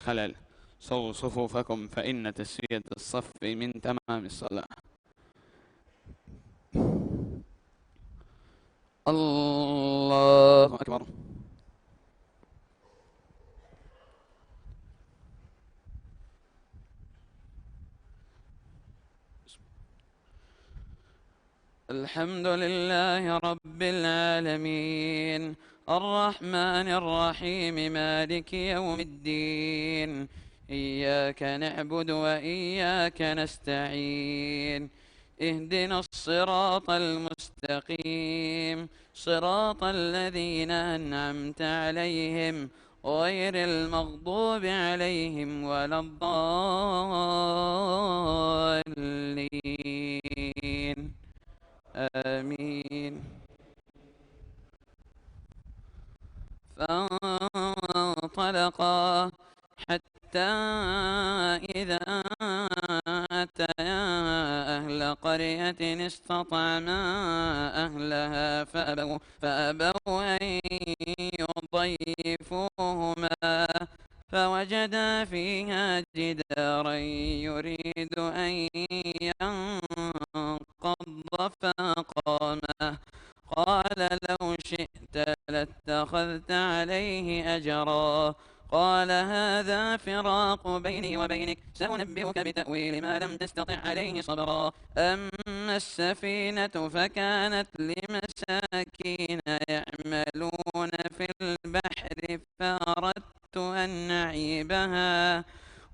خلل. سووا صفوفكم فإن تسوية الصف من تمام الصلاة. الله أكبر. الحمد لله رب العالمين، الرحمن الرحيم، مالك يوم الدين. إياك نعبد وإياك نستعين. اهدنا الصراط المستقيم، صراط الذين أنعمت عليهم غير المغضوب عليهم ولا الضالين. آمين. فانطلقا حتى إذا أتيا أهل قرية استطعما أهلها فأبوا أن يضيفوهما، فوجدا فيها جدارا يريد أن ينقض فأقامه. قال لو شئت لاتخذت عليه أجرا. قال هذا فراق بيني وبينك، سأنبئك بتأويل ما لم تستطع عليه صبرا. أما السفينة فكانت لمساكين يعملون في البحر، فأردت أن نعيبها،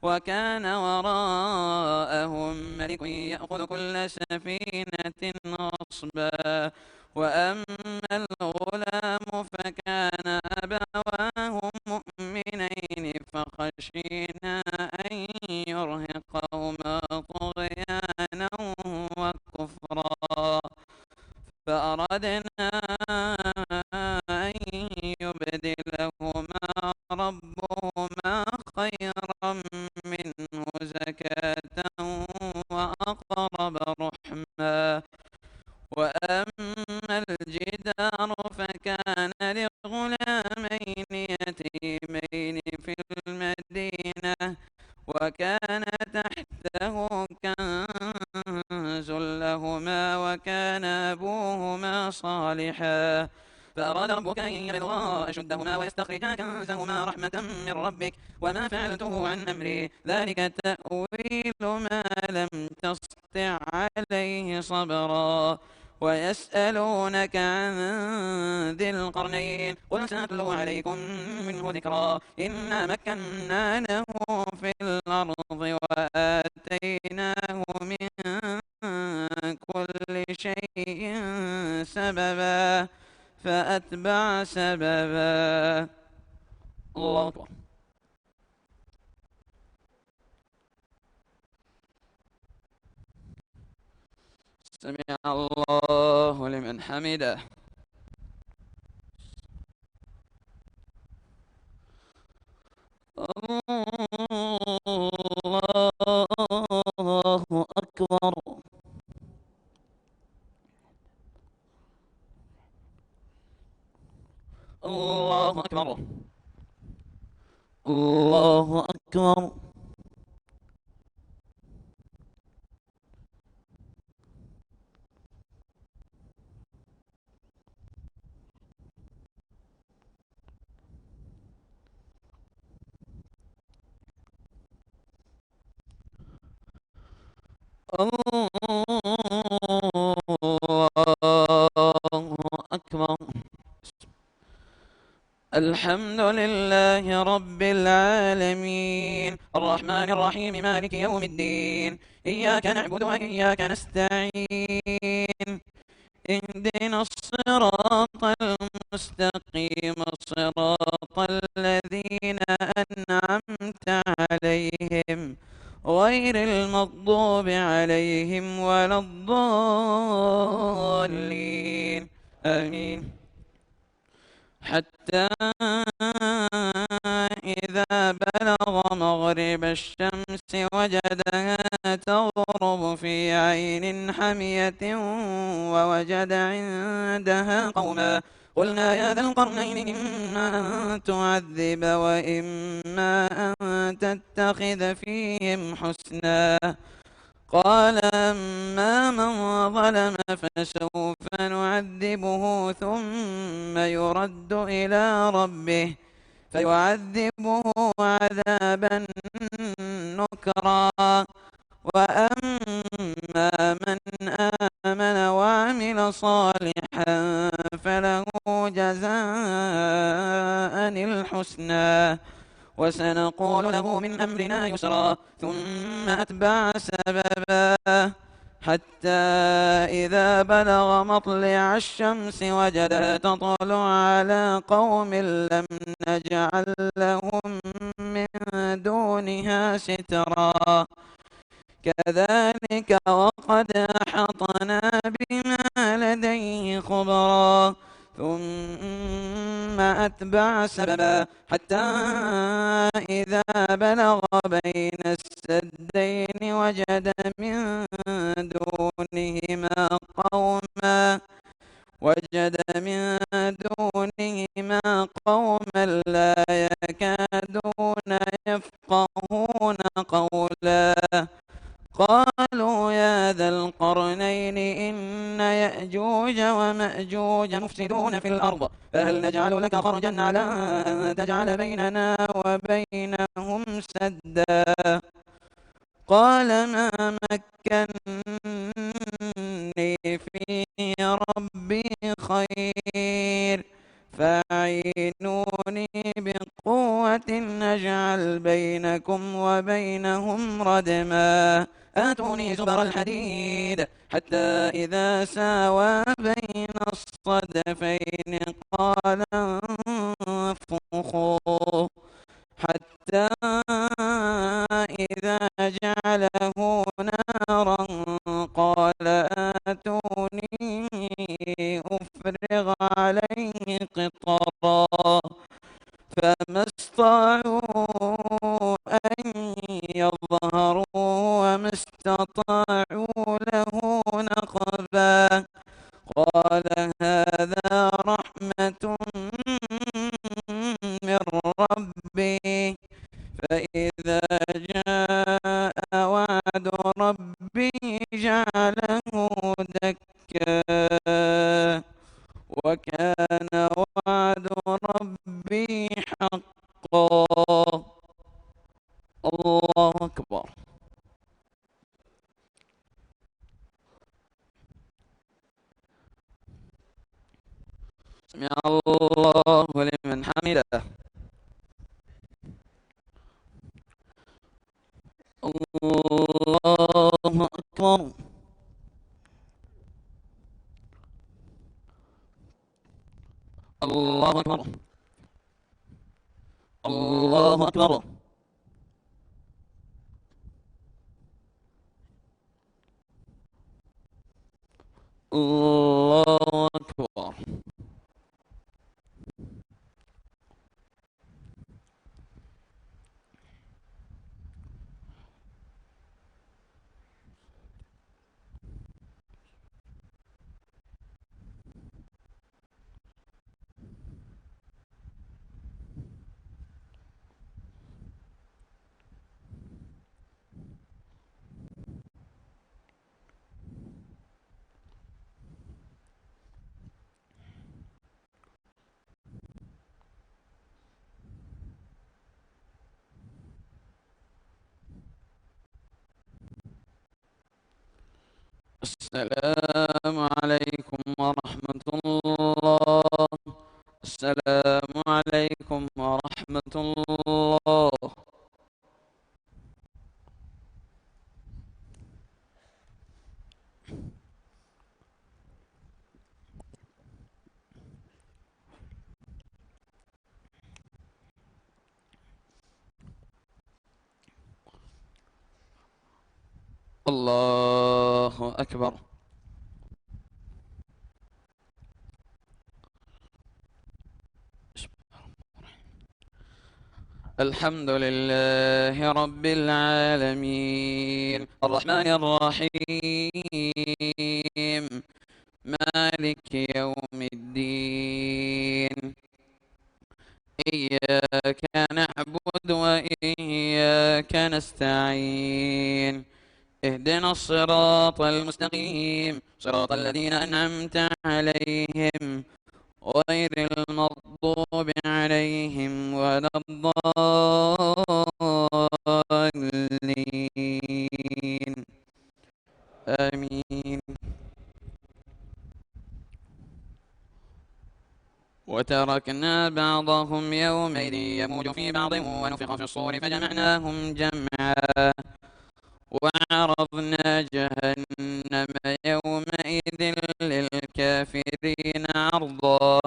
وكان وراءهم ملك يأخذ كل سفينة غصبا. وأما الغلام فكان أبواه مؤمنين، فخشينا أن يرهقهما طغيانا وكفرا، فأردنا أن يبدلهما ربهما خيرا منه زكاة وأقرب رحما. وأما الجدار فكان لغلامين يتيمين في المدينة، وكان تحته كنز لهما، وكان أبوهما صالحا، فأراد ربك أن يبلغا أشدهما ويستخرجا كنزهما رحمة من ربك، وما فعلته عن أمري، ذلك تأويل ما لم تسطع عليه صبرا. ويسألونك عن ذي القرنين، قل سأتلو عليكم منه ذكرا. إنا مكنا له في الأرض وآتيناه من كل شيء سببا، فأتبع سببا. الله أكبر. سمع الله لمن حمده. الله أكبر. الله أكبر. الله أكبر. الله أكبر. الحمد لله رب العالمين، الرحمن الرحيم، مالك يوم الدين. إياك نعبد وإياك نستعين. اهدنا الصراط المستقيم، صراط الذين أنعمت عليهم غير المغضوب عليهم ولا الضالين. آمين. حتى إذا بلغ مغرب الشمس وجدها تغرب في عين حمية، ووجد عندها قوما قلنا يا ذا القرنين إما أن تعذب وإما أن تتخذ فيهم حسنا. قال أما من ظلم فسوف نعذبه ثم يرد إلى ربه فيعذبه عذابا نكرا. وأما من آمن وعمل صالحا فله جزاء الحسنى وسنقول له من أمرنا يسرا. ثم أتبع سببا حتى إذا بلغ مطلع الشمس وجدها تطلع على قوم لم نجعل لهم من دونها سترا. كذلك وقد أحطنا بما لديه خبرا. ثم أتبع سببا حتى إذا بلغ بين السدين وجد من دونهما قوما لا يكادون يفقهون قولا. قالوا يا ذا القرنين إن يأجوج ومأجوج مفسدون في الأرض فهل نجعل لك خرجا على أن تجعل بيننا وبينهم سدا. قال ما مكني فيه ربي خير فأعينوني بقوة نجعل بينكم وبينهم ردما. آتوني زبر الحديد حتى إذا ساوى بين الصدفين قال انفخوا حتى إذا جعله نارا قال آتوني أفرغ عليه قطرا. فما استطاعوا أن يظهروا وما استطاعوا له نقبا. قال هذا رحمة من ربي فإذا جاء وعد ربي جعله دكا وكان وعد ربي حقا. الله أكبر. سمع الله لمن حمده. الله أكبر. الله أكبر. الله أكبر. الله أكبر. السلام عليكم ورحمة الله. السلام عليكم ورحمة الله. الله أكبر. الحمد لله رب العالمين الرحمن الرحيم مالك يوم الدين وإياك نستعين اهدنا الصراط المستقيم صراط الذين أنعمت عليهم غير المغضوب عليهم ولا الضالين آمين. وتركنا بعضهم يومئذ يموج في بعض ونفخ في الصور فجمعناهم جمعا وعرضنا جهنم يومئذ للكافرين عرضا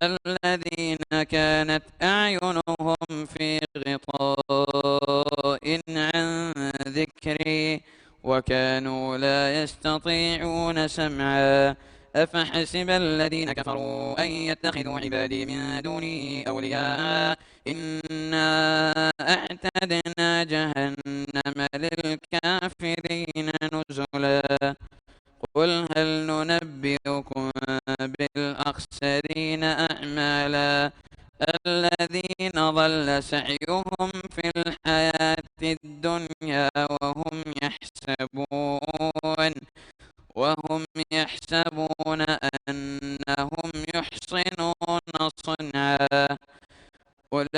الذين كانت أعينهم في غطاء عن ذكري وكانوا لا يستطيعون سمعا أفحسب الذين كفروا أن يتخذوا عبادي من دوني أولياء إنا أعتدنا جهنم للكافرين نزلا قل هل ننبئكم بالأخسرين أعمالا الذين ضل سعيهم في الحياة الدنيا وهم يحسبون أنهم يحسنون صنعا أولئك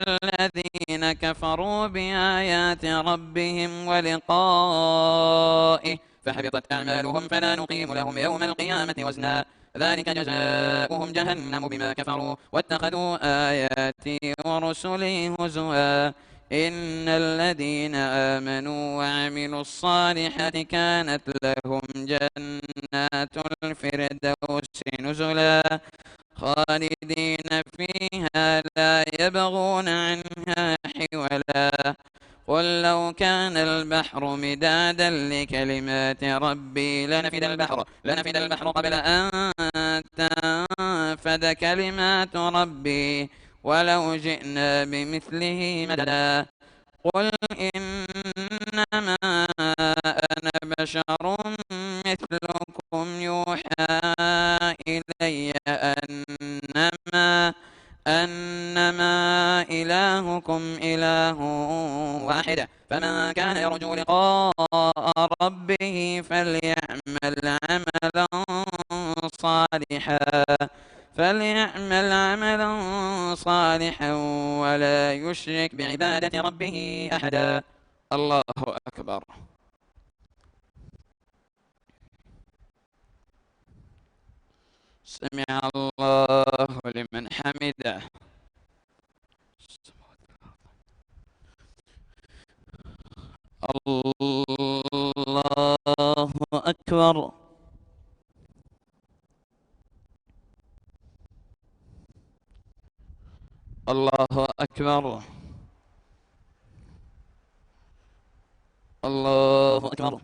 الذين كفروا بآيات ربهم ولقائه فحبطت أعمالهم فلا نقيم لهم يوم القيامة وزنا ذلك جزاؤهم جهنم بما كفروا واتخذوا آياتي ورسلي هزوا إن الذين آمنوا وعملوا الصالحات كانت لهم جنات الفردوس نزلا خالدين فيها لا يبغون عنها حولا قل لو كان البحر مدادا لكلمات ربي لنفد البحر قبل أن تنفد كلمات ربي ولو جئنا بمثله مددا قل إنما أنا بشر مثلكم يوحى إلي أنما إلهكم إله واحد فمن كان يرجو لقاء ربه فليعمل عملا صالحا ولا يشرك بعبادة ربه أحدا. الله أكبر. سمع الله لمن حمده. الله أكبر. الله أكبر. الله أكبر.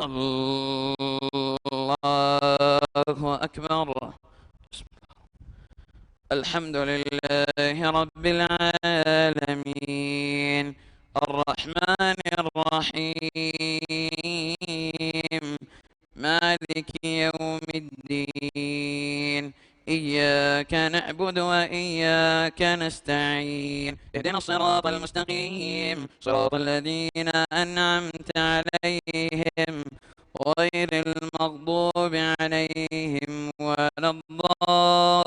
الله أكبر. الحمد لله رب العالمين الرحمن الرحيم مالك يوم الدين إياك نعبد وإياك نستعين اهدنا الصراط المستقيم صراط الذين أنعمت عليهم غير المغضوب عليهم ولا الضالين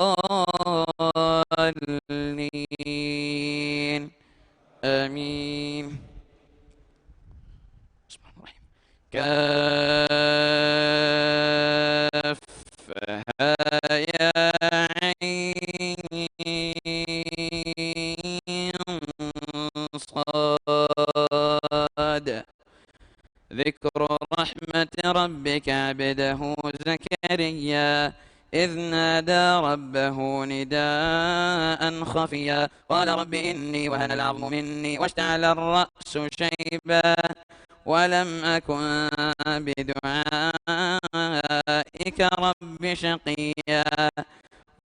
آمين. بسم الله الرحمن الرحيم كافها يا عين صاد ذكر رحمة ربك عبده زكريا إذ نادى ربه نداء خفيا قال رب إني وهن العظم مني واشتعل الرأس شيبا ولم أكن بدعائك رب شقيا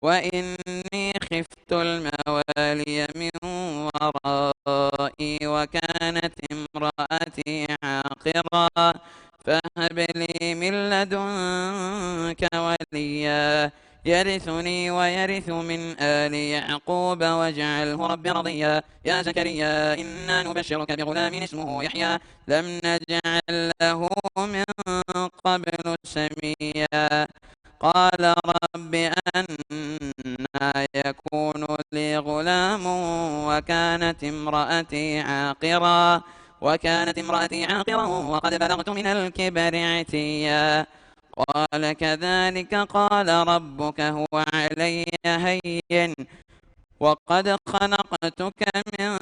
وإني خفت الموالي من ورائي وكانت امرأتي عاقرا فهب لي من لدنك وليا يرثني ويرث من آل يعقوب واجعله رب رضيا. يا زكريا إنا نبشرك بغلام اسمه يحيى لم نجعل له من قبل سميا. قال رب أنى يكون لي غلام وكانت امرأتي عاقرا وقد بلغت من الكبر عتيا. قال كذلك قال ربك هو علي هين وقد خلقتك من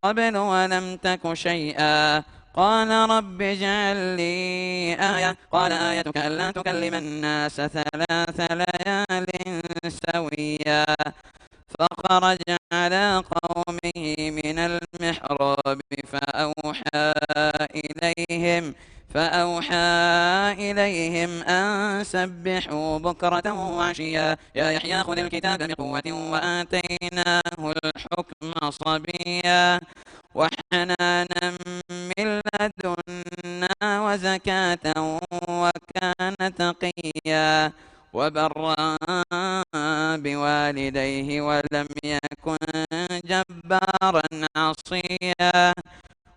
قبل ولم تك شيئا. قال رب اجعل لي آية. قال آيتك ألا تكلم الناس 3 ليال سويا. فخرج على قومه من المحراب فأوحى إليهم أن سبحوا بكرة وعشيا. يا يحيى خذ الكتاب بقوة وآتيناه الحكم صبيا وحنانا من لدنا وزكاة وكان تقيا وبرا بوالديه ولم يكن جبارا عصيا.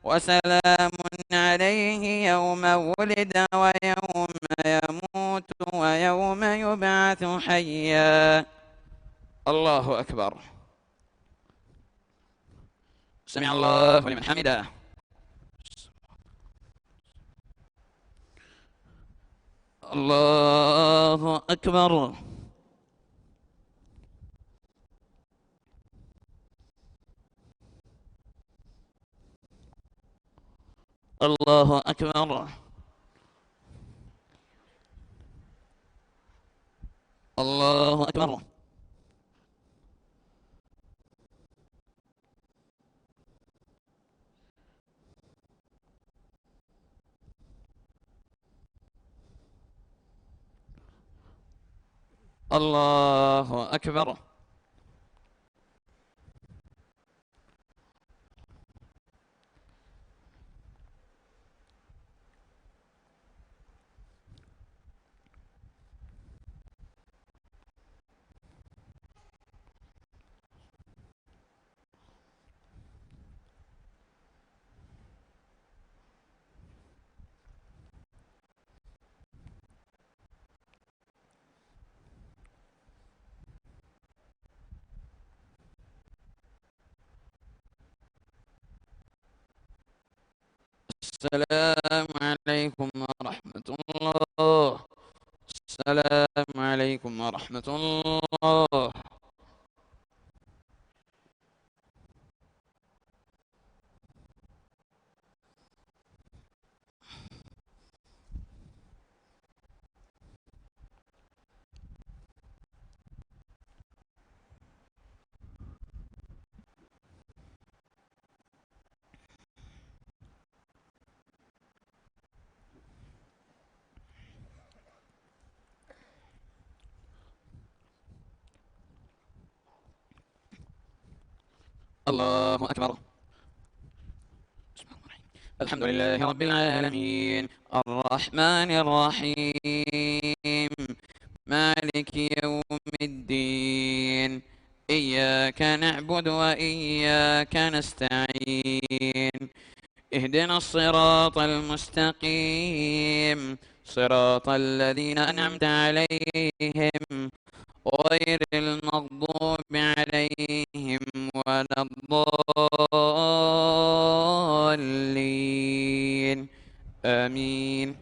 وسلام عليه يوم ولد ويوم يموت ويوم يبعث حيا. الله أكبر. سمع الله لمن حمده. الله أكبر. الله أكبر. الله أكبر. الله أكبر. السلام عليكم ورحمة الله. السلام عليكم ورحمة الله. الله أكبر. الحمد لله رب العالمين الرحمن الرحيم مالك يوم الدين. إياك نعبد وإياك نستعين. اهدنا الصراط المستقيم صراط الذين أنعمت عليهم غير المغضوب عليهم ولا الضالين آمين.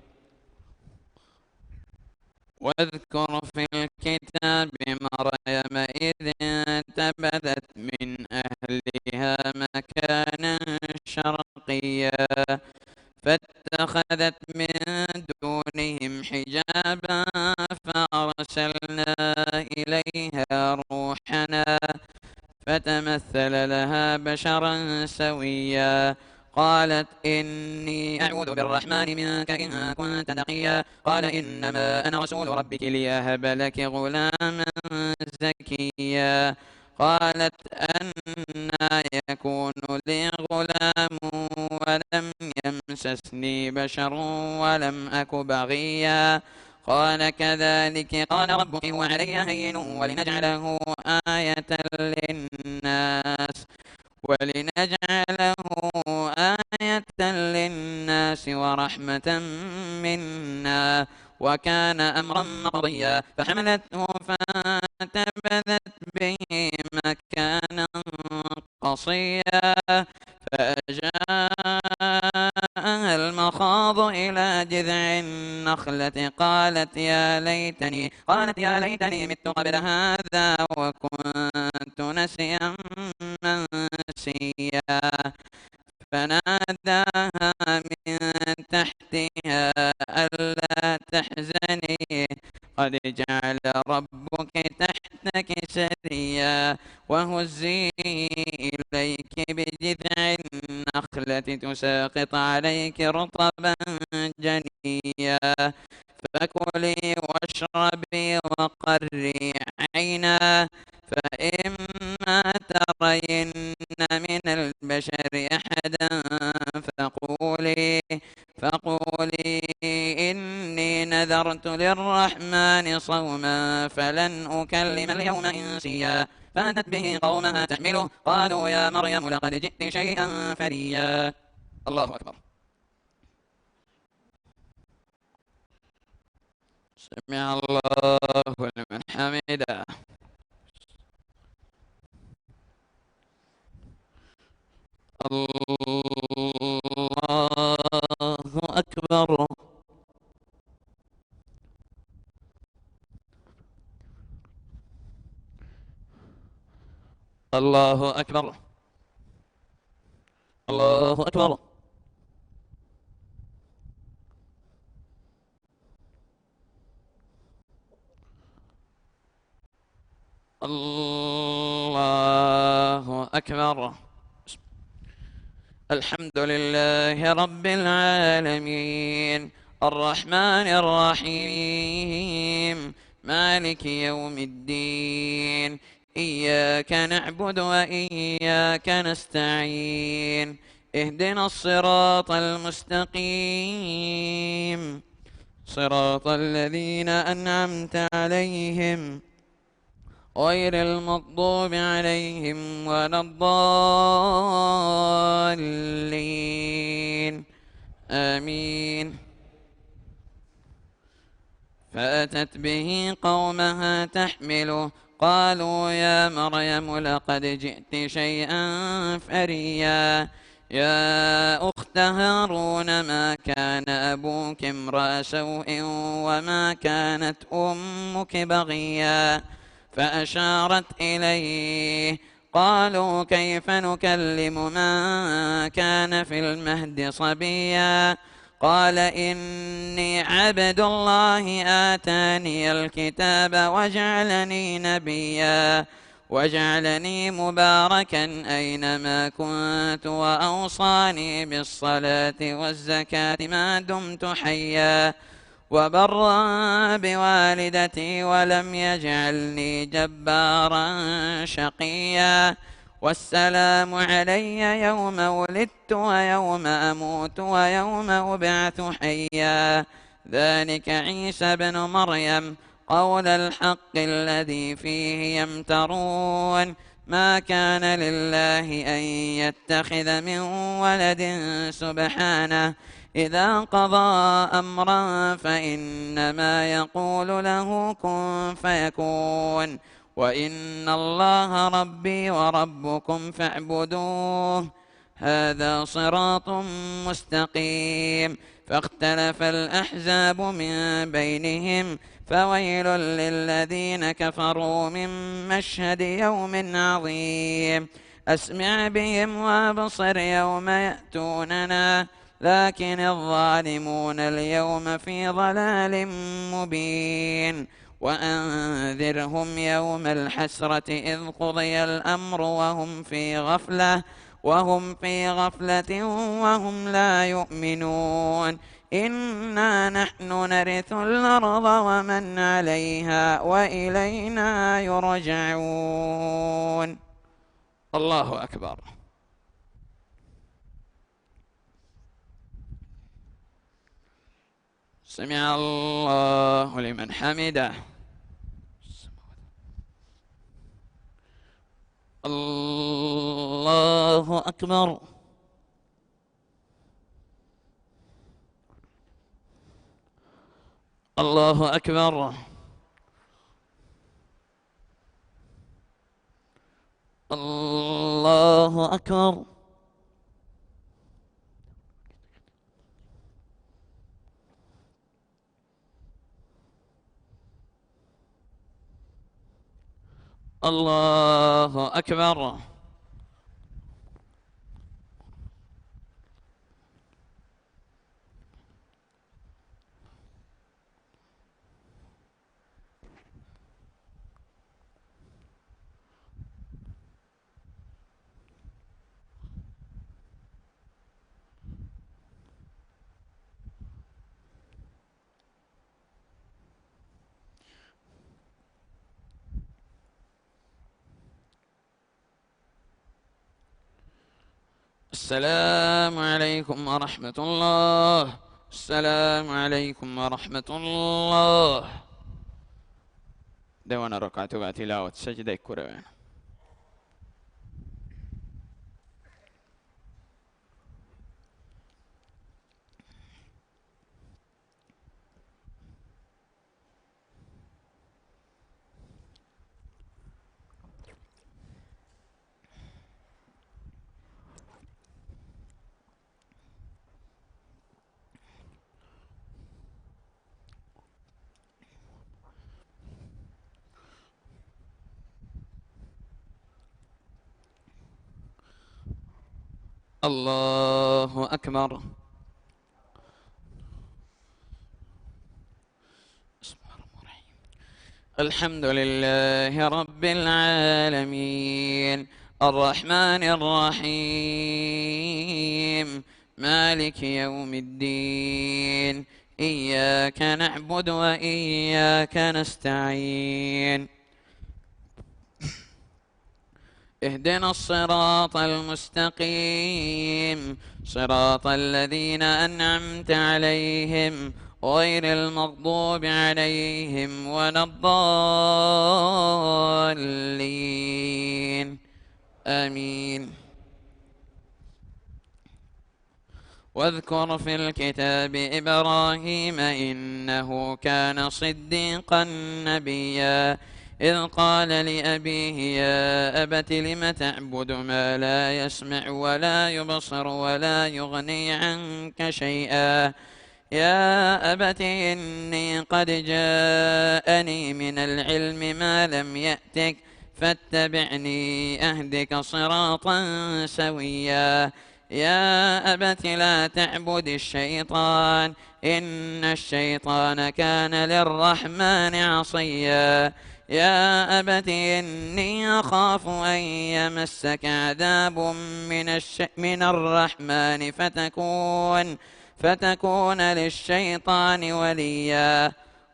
واذكر في الكتاب مريم إذ انتبذت من أهلها مكانا شرقيا فاتخذت من دونهم حجابا فأرسلنا إليها روحنا فتمثل لها بشرا سويا. قالت إني أعوذ بالرحمن منك إن كنت تقيا. قال إنما أنا رسول ربك لأهب لك غلاما زكيا. قالت أنى يكون لي غلام ولم يمسسني بشر ولم أك بغيا. قال كذلك قال ربك هو علي هين ولنجعله آية للناس ولنجعله آية للناس ورحمة منا وكان أمرا مقضيا فحملته فانتبذت به مكانا قصيا فأجاءها المخاض إلى جذع النخلة قالت يا ليتني مت قبل هذا وكنت نسيا منسيا فناداها من تحتها ألا تحزني قد جعل ربك تحتك سريا وهزي إليك بجذع النخلة تساقط عليك رطبا جنيا فكلي واشربي وقري عينا فإما ترين من البشر أحدا فقولي إني نذرت للرحمن صوما فلن أكلم اليوم إنسيا فأتت به قومها تحمله قالوا يا مريم لقد جئت شيئا فريا الله أكبر. سمع الله لمن حمده. الله أكبر. الله أكبر. الله أكبر. الله أكبر. الحمد لله رب العالمين الرحمن الرحيم مالك يوم الدين إياك نعبد وإياك نستعين اهدنا الصراط المستقيم صراط الذين أنعمت عليهم غير المغضوب عليهم ولا الضالين آمين. فأتت به قومها تحمله قالوا يا مريم لقد جئت شيئا فريا يا أخت هارون ما كان أبوك امرأ سوء وما كانت أمك بغيا فأشارت إليه قالوا كيف نكلم من كان في المهد صبيا قال إني عبد الله آتاني الكتاب وجعلني نبيا وجعلني مباركا أينما كنت وأوصاني بالصلاة والزكاة ما دمت حيا وبرا بوالدتي ولم يجعلني جبارا شقيا والسلام علي يوم ولدت ويوم أموت ويوم أبعث حيا ذلك عيسى بن مريم قول الحق الذي فيه يمترون ما كان لله أن يتخذ من ولد سبحانه إذا قضى أمرا فإنما يقول له كن فيكون وإن الله ربي وربكم فاعبدوه هذا صراط مستقيم فاختلف الأحزاب من بينهم فويل للذين كفروا من مشهد يوم عظيم أسمع بهم وابصر يوم يأتوننا لكن الظالمون اليوم في ضلال مبين وأنذرهم يوم الحسرة إذ قضي الأمر وهم في غفلة وهم لا يؤمنون إنا نحن نرث الأرض ومن عليها وإلينا يرجعون. الله أكبر. سمع الله لمن حمده. الله أكبر. الله أكبر. الله أكبر. الله أكبر. السلام عليكم ورحمة الله. السلام عليكم ورحمة الله. دوانا ركعة تلاوة سجدة كروان. الله أكبر. الحمد لله رب العالمين، الرحمن الرحيم، مالك يوم الدين، إياك نعبد وإياك نستعين، اهدنا الصراط المستقيم، صراط الذين أنعمت عليهم غير المغضوب عليهم ولا الضالين، آمين. واذكر في الكتاب إبراهيم إنه كان صديقا نبيا، إذ قال لأبيه يا أبت لم تعبد ما لا يسمع ولا يبصر ولا يغني عنك شيئا، يا أبت إني قد جاءني من العلم ما لم يأتك فاتبعني أهدك صراطا سويا، يا أبت لا تعبد الشيطان إن الشيطان كان للرحمن عصيا، يا أبت إني أخاف أن يمسك عذاب من الرحمن فتكون للشيطان وليا،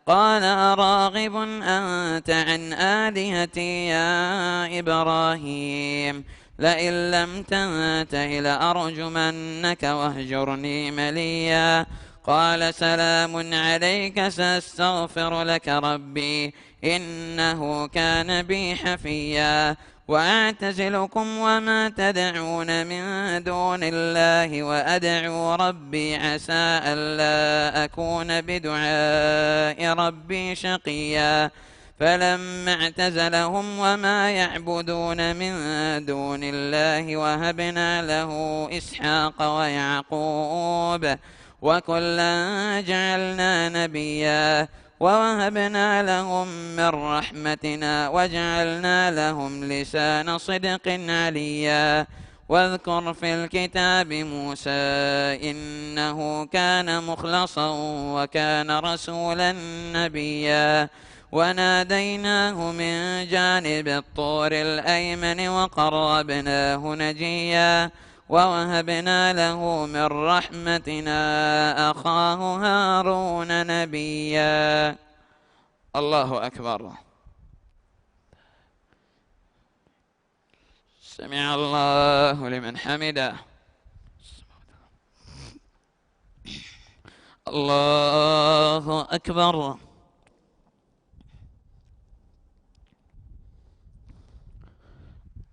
قال أراغب أنت عن آلهتي يا إبراهيم، لئن لم تنته لأرجمنك واهجرني مليا، قال سلام عليك سأستغفر لك ربي إنه كان بي حفيا، وأعتزلكم وما تدعون من دون الله وأدعو ربي عسى ألا أكون بدعاء ربي شقيا، فلما اعتزلهم وما يعبدون من دون الله وهبنا له إسحاق ويعقوب وكلا جعلنا نبيا، ووهبنا لهم من رحمتنا وجعلنا لهم لسان صدق عليا، واذكر في الكتاب موسى إنه كان مخلصا وكان رسولا نبيا، وناديناه من جانب الطور الأيمن وقربناه نجيا، ووهبنا له من رحمتنا أخاه هارون نبيا. الله أكبر. سمع الله لمن حمده. الله أكبر.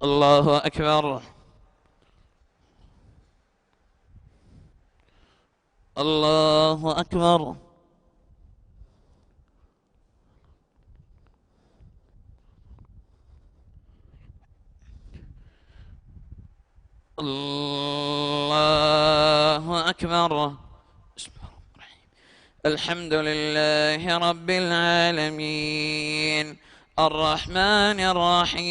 الله أكبر. الله أكبر. الله أكبر. بسم الله الرحمن الرحيم. الحمد لله رب العالمين الرحمن الرحيم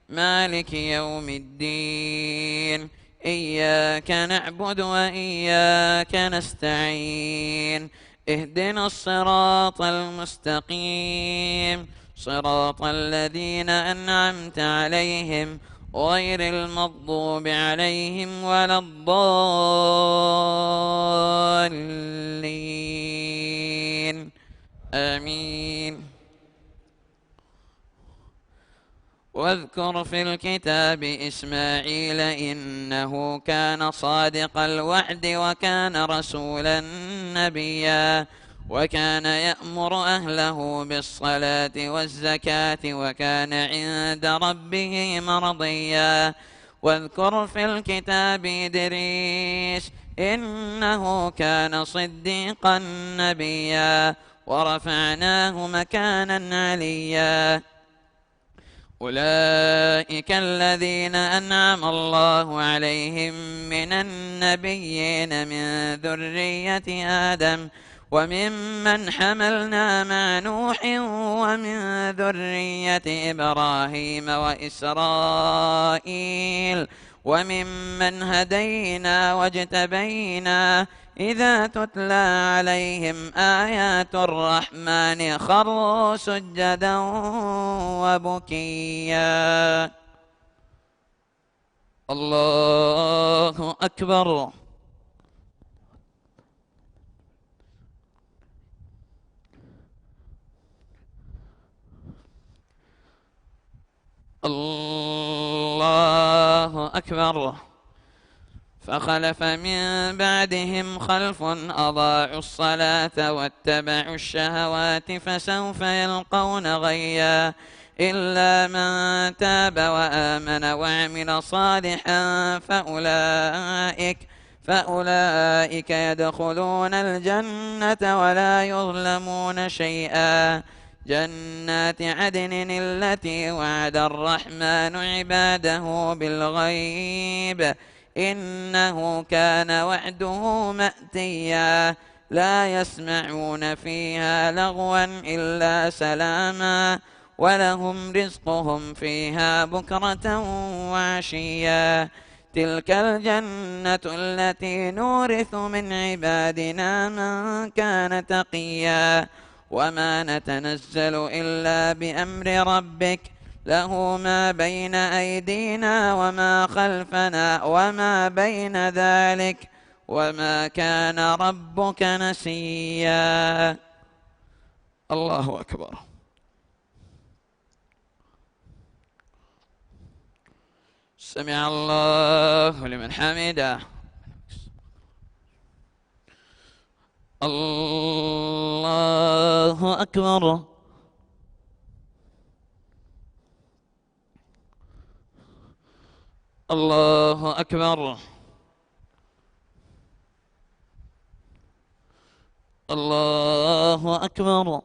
مالك يوم الدين إياك نعبد وإياك نستعين اهدنا الصراط المستقيم صراط الذين أنعمت عليهم غير المغضوب عليهم ولا الضالين آمين. واذكر في الكتاب إسماعيل إنه كان صادق الوعد وكان رسولا نبيا وكان يأمر أهله بالصلاة والزكاة وكان عند ربه مرضيا. واذكر في الكتاب إدريس إنه كان صديقا نبيا ورفعناه مكانا عليا. أولئك الذين أنعم الله عليهم من النبيين من ذرية آدم وممن حملنا مع نوح ومن ذرية إبراهيم وإسرائيل وممن هدينا واجتبينا إذا تتلى عليهم آيات الرحمن خروا سجدا وبكيا. الله أكبر. الله أكبر. فخلف من بعدهم خلف أضاعوا الصلاة واتبعوا الشهوات فسوف يلقون غيا إلا من تاب وآمن وعمل صالحا فأولئك يدخلون الجنة ولا يظلمون شيئا. جنات عدن التي وعد الرحمن عباده بالغيب إنه كان وعده مأتيا. لا يسمعون فيها لغوا إلا سلاما ولهم رزقهم فيها بكرة وعشيا. تلك الجنة التي نورث من عبادنا من كان تقيا. وما نتنزل إلا بأمر ربك له ما بين أيدينا وما خلفنا وما بين ذلك وما كان ربك نسيا. الله أكبر. سمع الله لمن حمده. الله أكبر. الله أكبر. الله أكبر.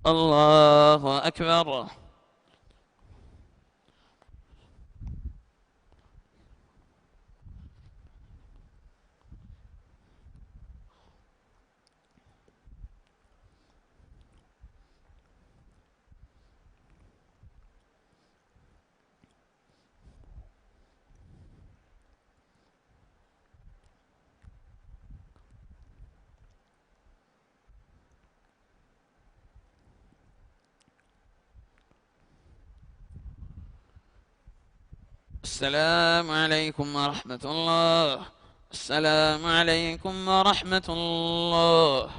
الله أكبر. السلام عليكم ورحمة الله. السلام عليكم ورحمة الله.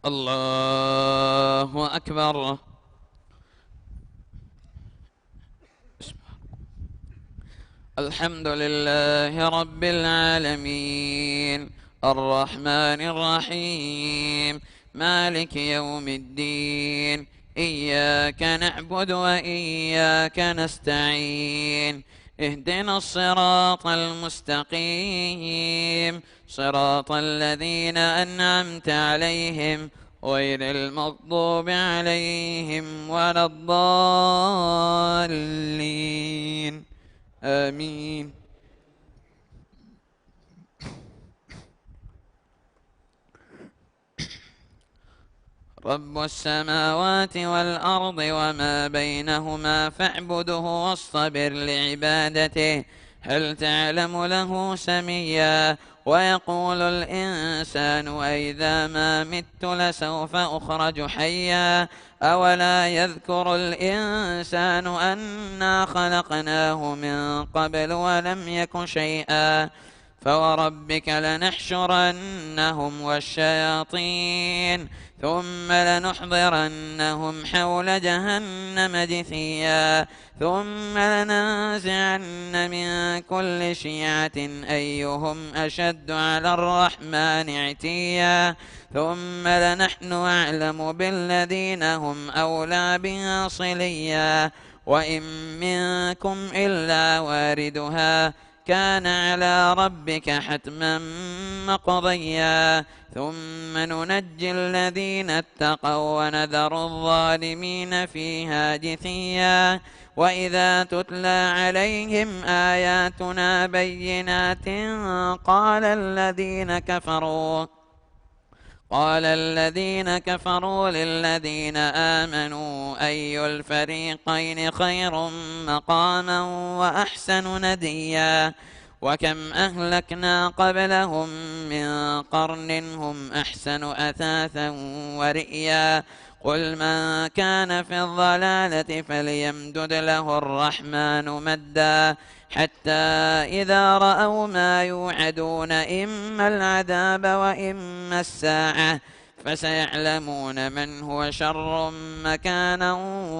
الله أكبر. الحمد لله رب العالمين، الرحمن الرحيم، مالك يوم الدين، إياك نعبد وإياك نستعين، اهدنا الصراط المستقيم، صراط الذين أنعمت عليهم غير المغضوب عليهم ولا الضالين، آمين. رب السماوات والأرض وما بينهما فاعبده واصطبر لعبادته، هل تعلم له سميا؟ ويقول الإنسان أإذا ما مت لسوف أخرج حيا، أولا يذكر الإنسان أنا خلقناه من قبل ولم يك شيئا، فوربك لنحشرنهم والشياطين ثم لنحضرنهم حول جهنم جثيا، ثم لننزعن من كل شيعة أيهم أشد على الرحمن عتيا، ثم لنحن أعلم بالذين هم أولى بها صليا، وإن منكم إلا واردها كان على ربك حتما مقضيا، ثم ننجي الذين اتقوا ونذر الظالمين فيها جثيا، وإذا تتلى عليهم آياتنا بينات قال الذين كفروا للذين آمنوا أي الفريقين خير مقاما وأحسن نديا، وكم أهلكنا قبلهم من قرن هم أحسن أثاثا ورئيا، قل من كان في الضلالة فليمدد له الرحمن مدا، حتى إذا رأوا ما يوعدون إما العذاب وإما الساعة فسيعلمون من هو شر مكانا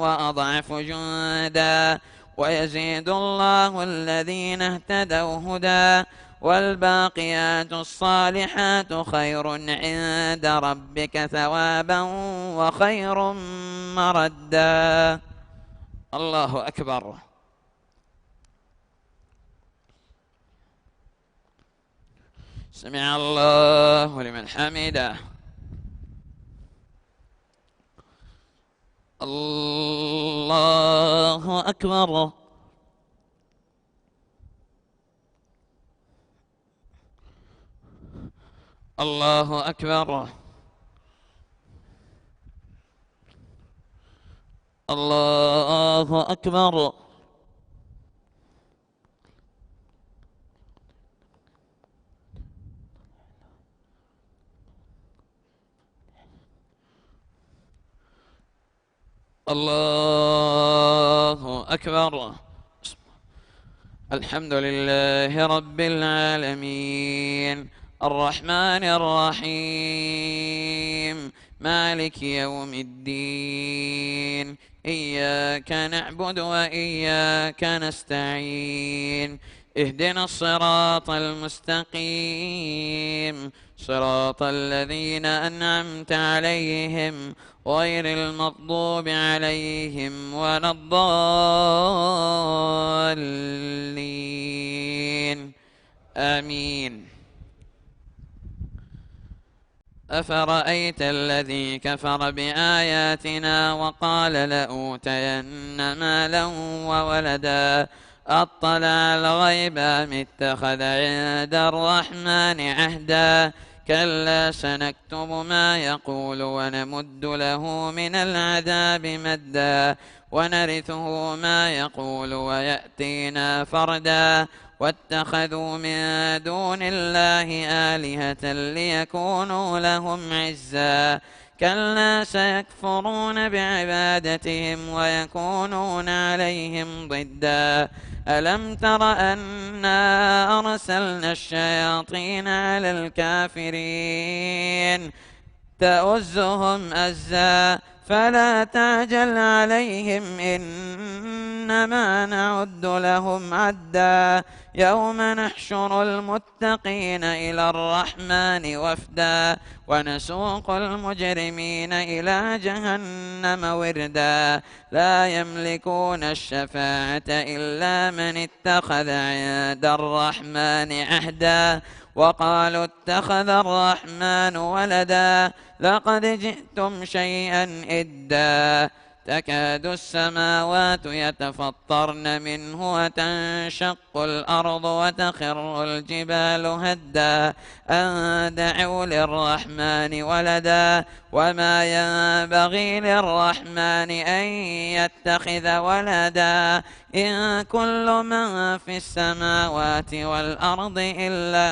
وأضعف جندا، ويزيد الله الذين اهتدوا هدى، والباقيات الصالحات خير عند ربك ثوابا وخير مردا. الله أكبر. سمع الله لمن حمده. الله أكبر. الله أكبر. الله أكبر. الله أكبر. الحمد لله رب العالمين، الرحمن الرحيم، مالك يوم الدين، إياك نعبد وإياك نستعين، اهدنا الصراط المستقيم، صراط الذين أنعمت عليهم غير المغضوب عليهم ولا الضالين، آمين. أفرأيت الذي كفر بآياتنا وقال لأوتين مالا وولدا، أطلع الغيب أم اتخذ عند الرحمن عهدا، كلا سنكتب ما يقول ونمد له من العذاب مدا، ونرثه ما يقول ويأتينا فردا، واتخذوا من دون الله آلهة ليكونوا لهم عزا، كلا سيكفرون بعبادتهم ويكونون عليهم ضدا، ألم تر أنا أرسلنا الشياطين على الكافرين تؤزهم أزا فلا تعجل عليهم إنما نعد لهم عدا يوم نحشر المتقين إلى الرحمن وفدا ونسوق المجرمين إلى جهنم وردا لا يملكون الشفاعة إلا من اتخذ عند الرحمن عهدا وقالوا اتخذ الرحمن ولدا لقد جئتم شيئا إدا تكاد السماوات يتفطرن منه وتنشق الأرض وتخر الجبال هدا أن دعوا للرحمن ولدا وما ينبغي للرحمن أن يتخذ ولدا إن كل من في السماوات والأرض إلا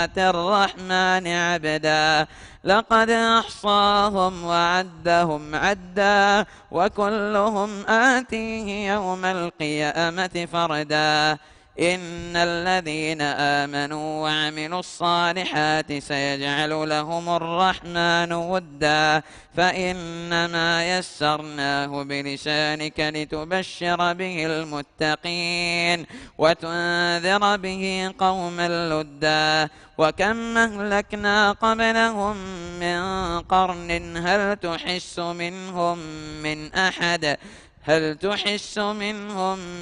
آتي الرحمن عبدا لقد أحصاهم وعدهم عدا وكلهم آتيه يوم القيامة فردا إن الذين آمنوا وعملوا الصالحات سيجعل لهم الرحمن ودا فإنما يسرناه بلسانك لتبشر به المتقين وتنذر به قوما لدا وكم أهلكنا قبلهم من قرن هل تحس منهم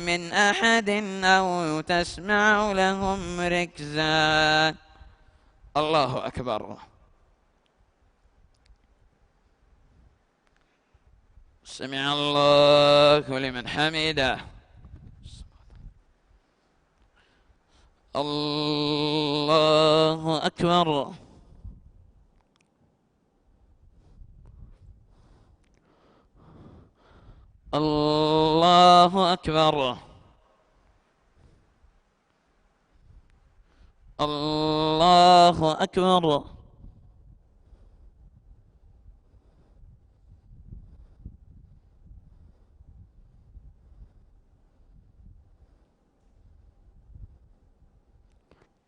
من أحد أو تسمع لهم ركزا. الله أكبر. سمع الله لمن حمده. الله أكبر. الله أكبر. الله أكبر.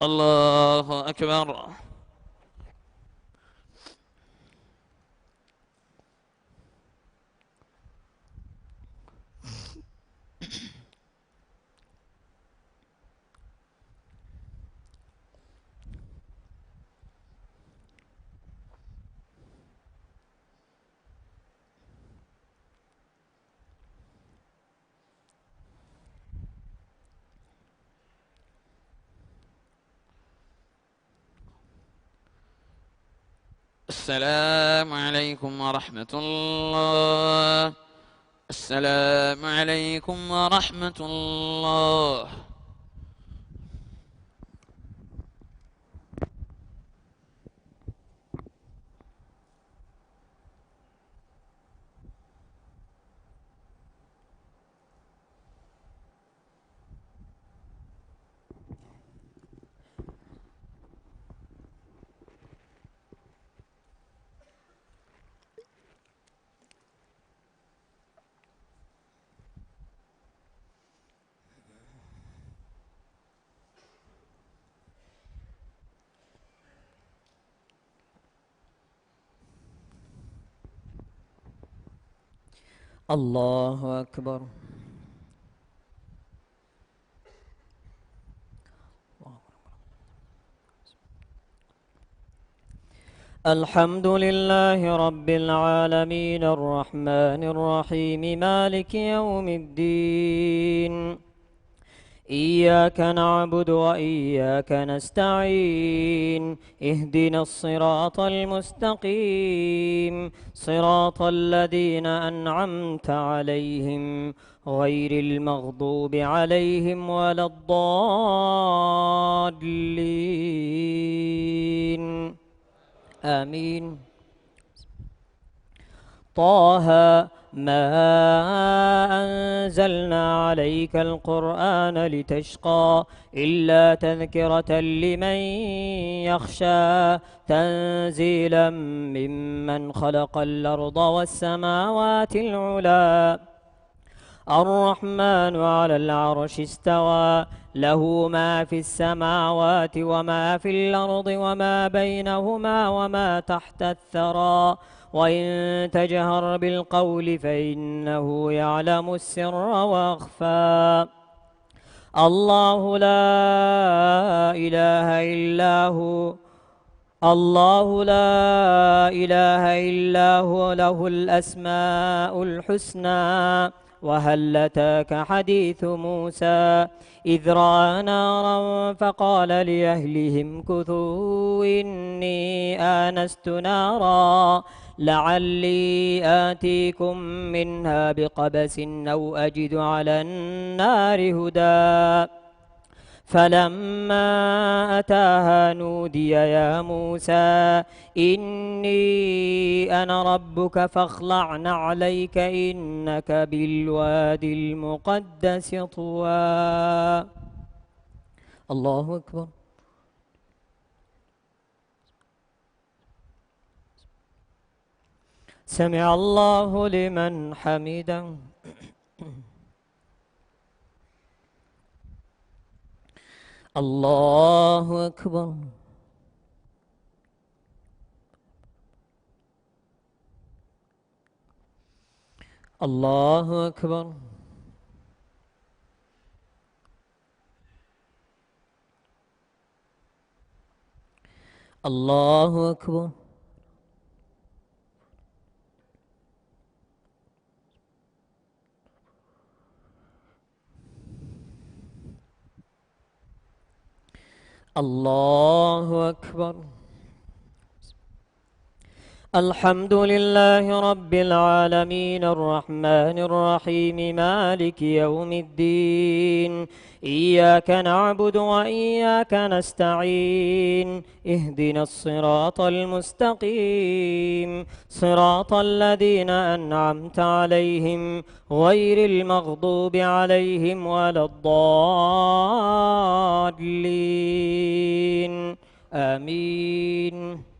الله أكبر. السلام عليكم ورحمة الله. السلام عليكم ورحمة الله. الله أكبر. الحمد لله رب العالمين الرحمن الرحيم مالك يوم الدين إياك نعبد وإياك نستعين اهدنا الصراط المستقيم صراط الذين أنعمت عليهم غير المغضوب عليهم ولا الضالين آمين. طه ما أنزلنا عليك القرآن لتشقى إلا تذكرة لمن يخشى تنزيلا ممن خلق الأرض والسماوات العلى الرحمن على العرش استوى له ما في السماوات وما في الأرض وما بينهما وما تحت الثرى وإن تجهر بالقول فإنه يعلم السر وأخفى الله لا إله إلا هو الله لا إله إلا هو له الأسماء الحسنى وهل أتاك حديث موسى إذ رأى نارا فقال لأهلهم كثوا إني آنست نارا لعلي آتيكم منها بقبس أو أجد على النار هدى فلما أتاها نودي يا موسى إني أنا ربك فاخلع نعليك إنك بالوادي المقدس طوى. الله أكبر. سمع الله لمن حمده. الله أكبر. الله أكبر. الله أكبر. الله أكبر. الحمد لله رب العالمين الرحمن الرحيم مالك يوم الدين إياك نعبد وإياك نستعين اهدنا الصراط المستقيم صراط الذين أنعمت عليهم غير المغضوب عليهم ولا الضالين آمين.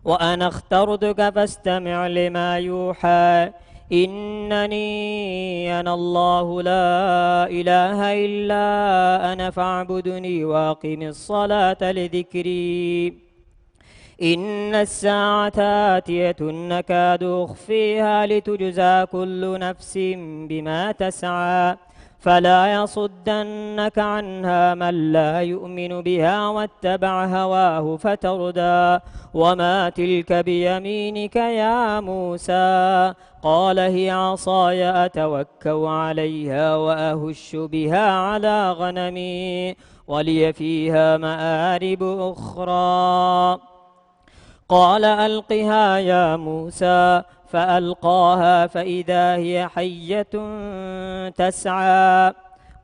وأنا اخترتك فاستمع لما يوحى إنني أنا الله لا إله إلا أنا فاعبدني وأقم الصلاة لذكري إن الساعة آتية نكاد أخفيها لتجزى كل نفس بما تسعى فلا يصدنك عنها من لا يؤمن بها واتبع هواه فتردى وما تلك بيمينك يا موسى قال هي عصاي أتوكأ عليها وأهش بها على غنمي ولي فيها مآرب أخرى قال ألقها يا موسى فألقاها فإذا هي حية تسعى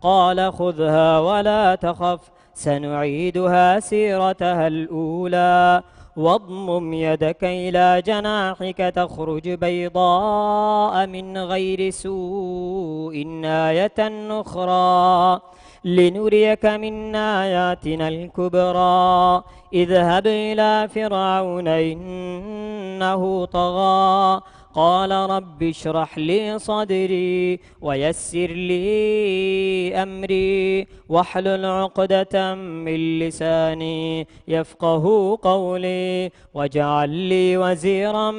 قال خذها ولا تخف سنعيدها سيرتها الأولى واضمم يدك إلى جناحك تخرج بيضاء من غير سوء آية أخرى لنريك من آياتنا الكبرى اذهب إلى فرعون إنه طغى قال رب اشرح لي صدري ويسر لي أمري واحلل عقدة من لساني يفقه قولي واجعل لي وزيرا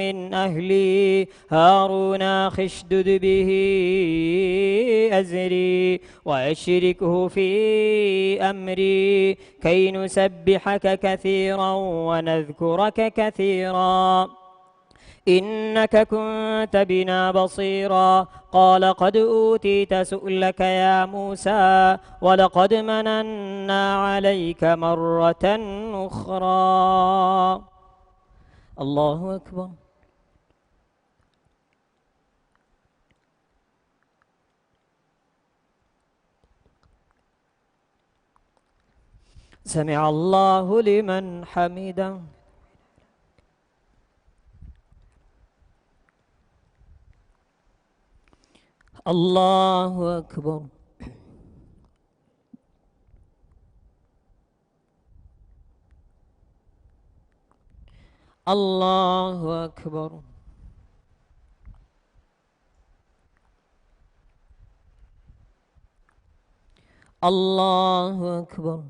من أهلي هارون أخي به أزري وأشركه في أمري كي نسبحك كثيرا ونذكرك كثيرا إنك كنت بنا بصيرا قال قد أوتيت سؤلك يا موسى ولقد مننا عليك مرة أخرى. الله أكبر. سمع الله لمن حمده. الله أكبر. الله أكبر. الله أكبر.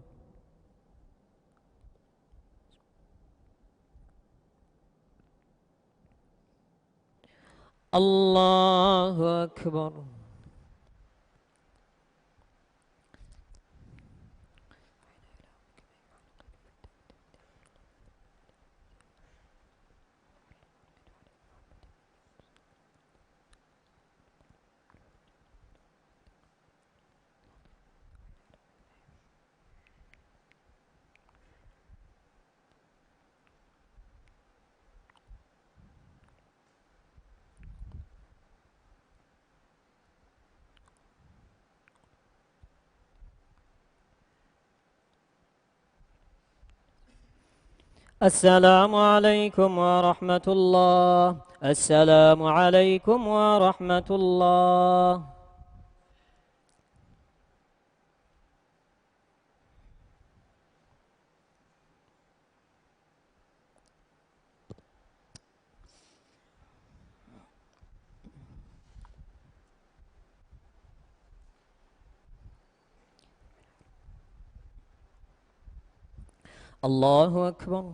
الله أكبر. السلام عليكم ورحمة الله. السلام عليكم ورحمة الله. الله أكبر.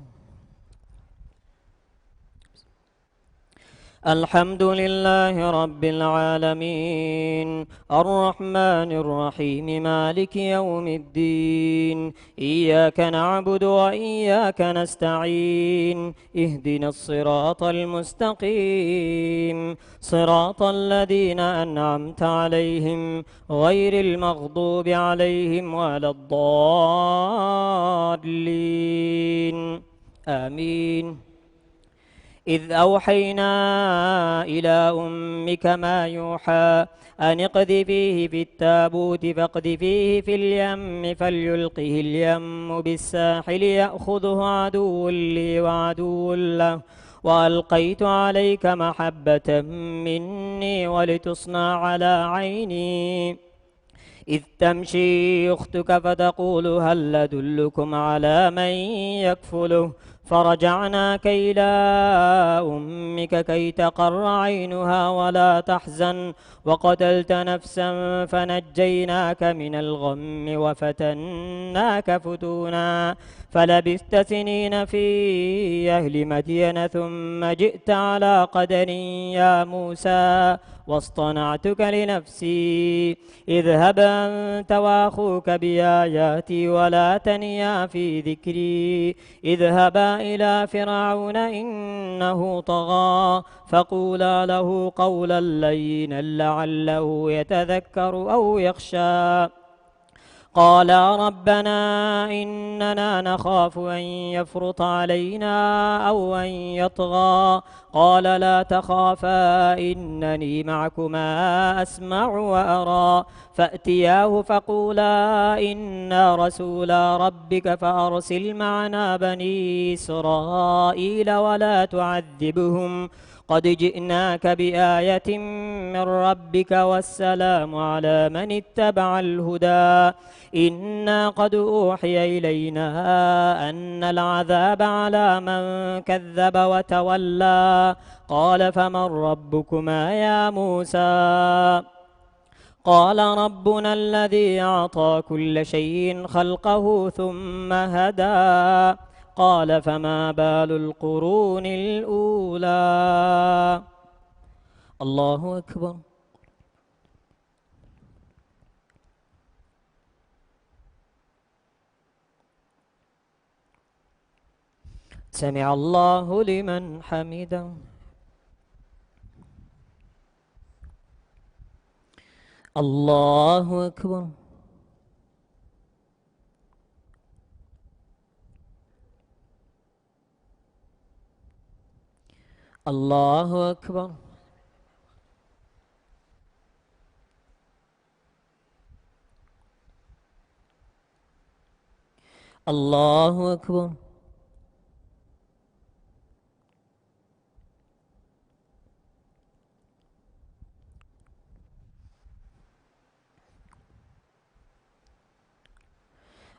الحمد لله رب العالمين الرحمن الرحيم مالك يوم الدين إياك نعبد وإياك نستعين اهدنا الصراط المستقيم صراط الذين أنعمت عليهم غير المغضوب عليهم ولا الضالين آمين. إذ أوحينا إلى أمك ما يوحى أن اقذفيه في التابوت فاقذفيه في اليم فليلقه اليم بالساحل يأخذه عدو لي وعدو له وألقيت عليك محبة مني ولتصنع على عيني إذ تمشي أختك فتقول هل أدلكم على من يكفله فرجعناك إلى أمك كي تقر عينها ولا تحزن وقتلت نفسا فنجيناك من الغم وفتناك فتونا فلبثت سنين في أهل مدين ثم جئت على قدر يا موسى واصطنعتك لنفسي اذهب أنت وأخوك بآياتي ولا تنيا في ذكري اذهبا إلى فرعون إنه طغى فقولا له قولا لينا لعله يتذكر أو يخشى قالا ربنا إننا نخاف أن يفرط علينا أو أن يطغى قال لا تخافا إنني معكما أسمع وأرى فأتياه فقولا إنا رسولا ربك فأرسل معنا بني إسرائيل ولا تعذبهم قد جئناك بآية من ربك والسلام على من اتبع الهدى إنا قد أوحي إلينا أن العذاب على من كذب وتولى قال فمن ربكما يا موسى قال ربنا الذي أعطى كل شيء خلقه ثم هدى قال فما بال القرون الأولى. الله أكبر. سمع الله لمن حمده. الله أكبر. الله أكبر. الله أكبر.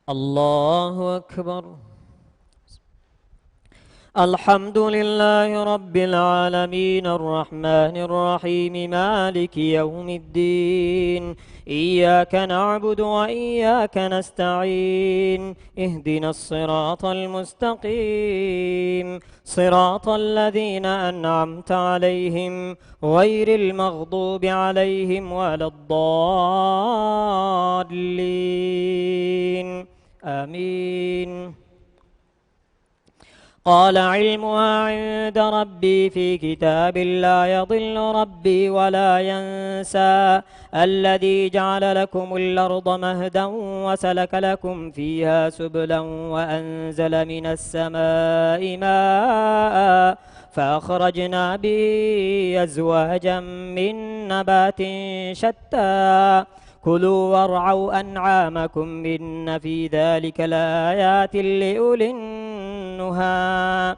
الله أكبر. الحمد لله رب العالمين الرحمن الرحيم مالك يوم الدين إياك نعبد وإياك نستعين اهدنا الصراط المستقيم صراط الذين أنعمت عليهم غير المغضوب عليهم ولا الضالين آمين. قال علمها عند ربي في كتاب لا يضل ربي ولا ينسى الذي جعل لكم الأرض مهدا وسلك لكم فيها سبلا وأنزل من السماء ماء فأخرجنا به أزواجا من نبات شتى كلوا وارعوا أنعامكم إن في ذلك لآيات لأولي النهى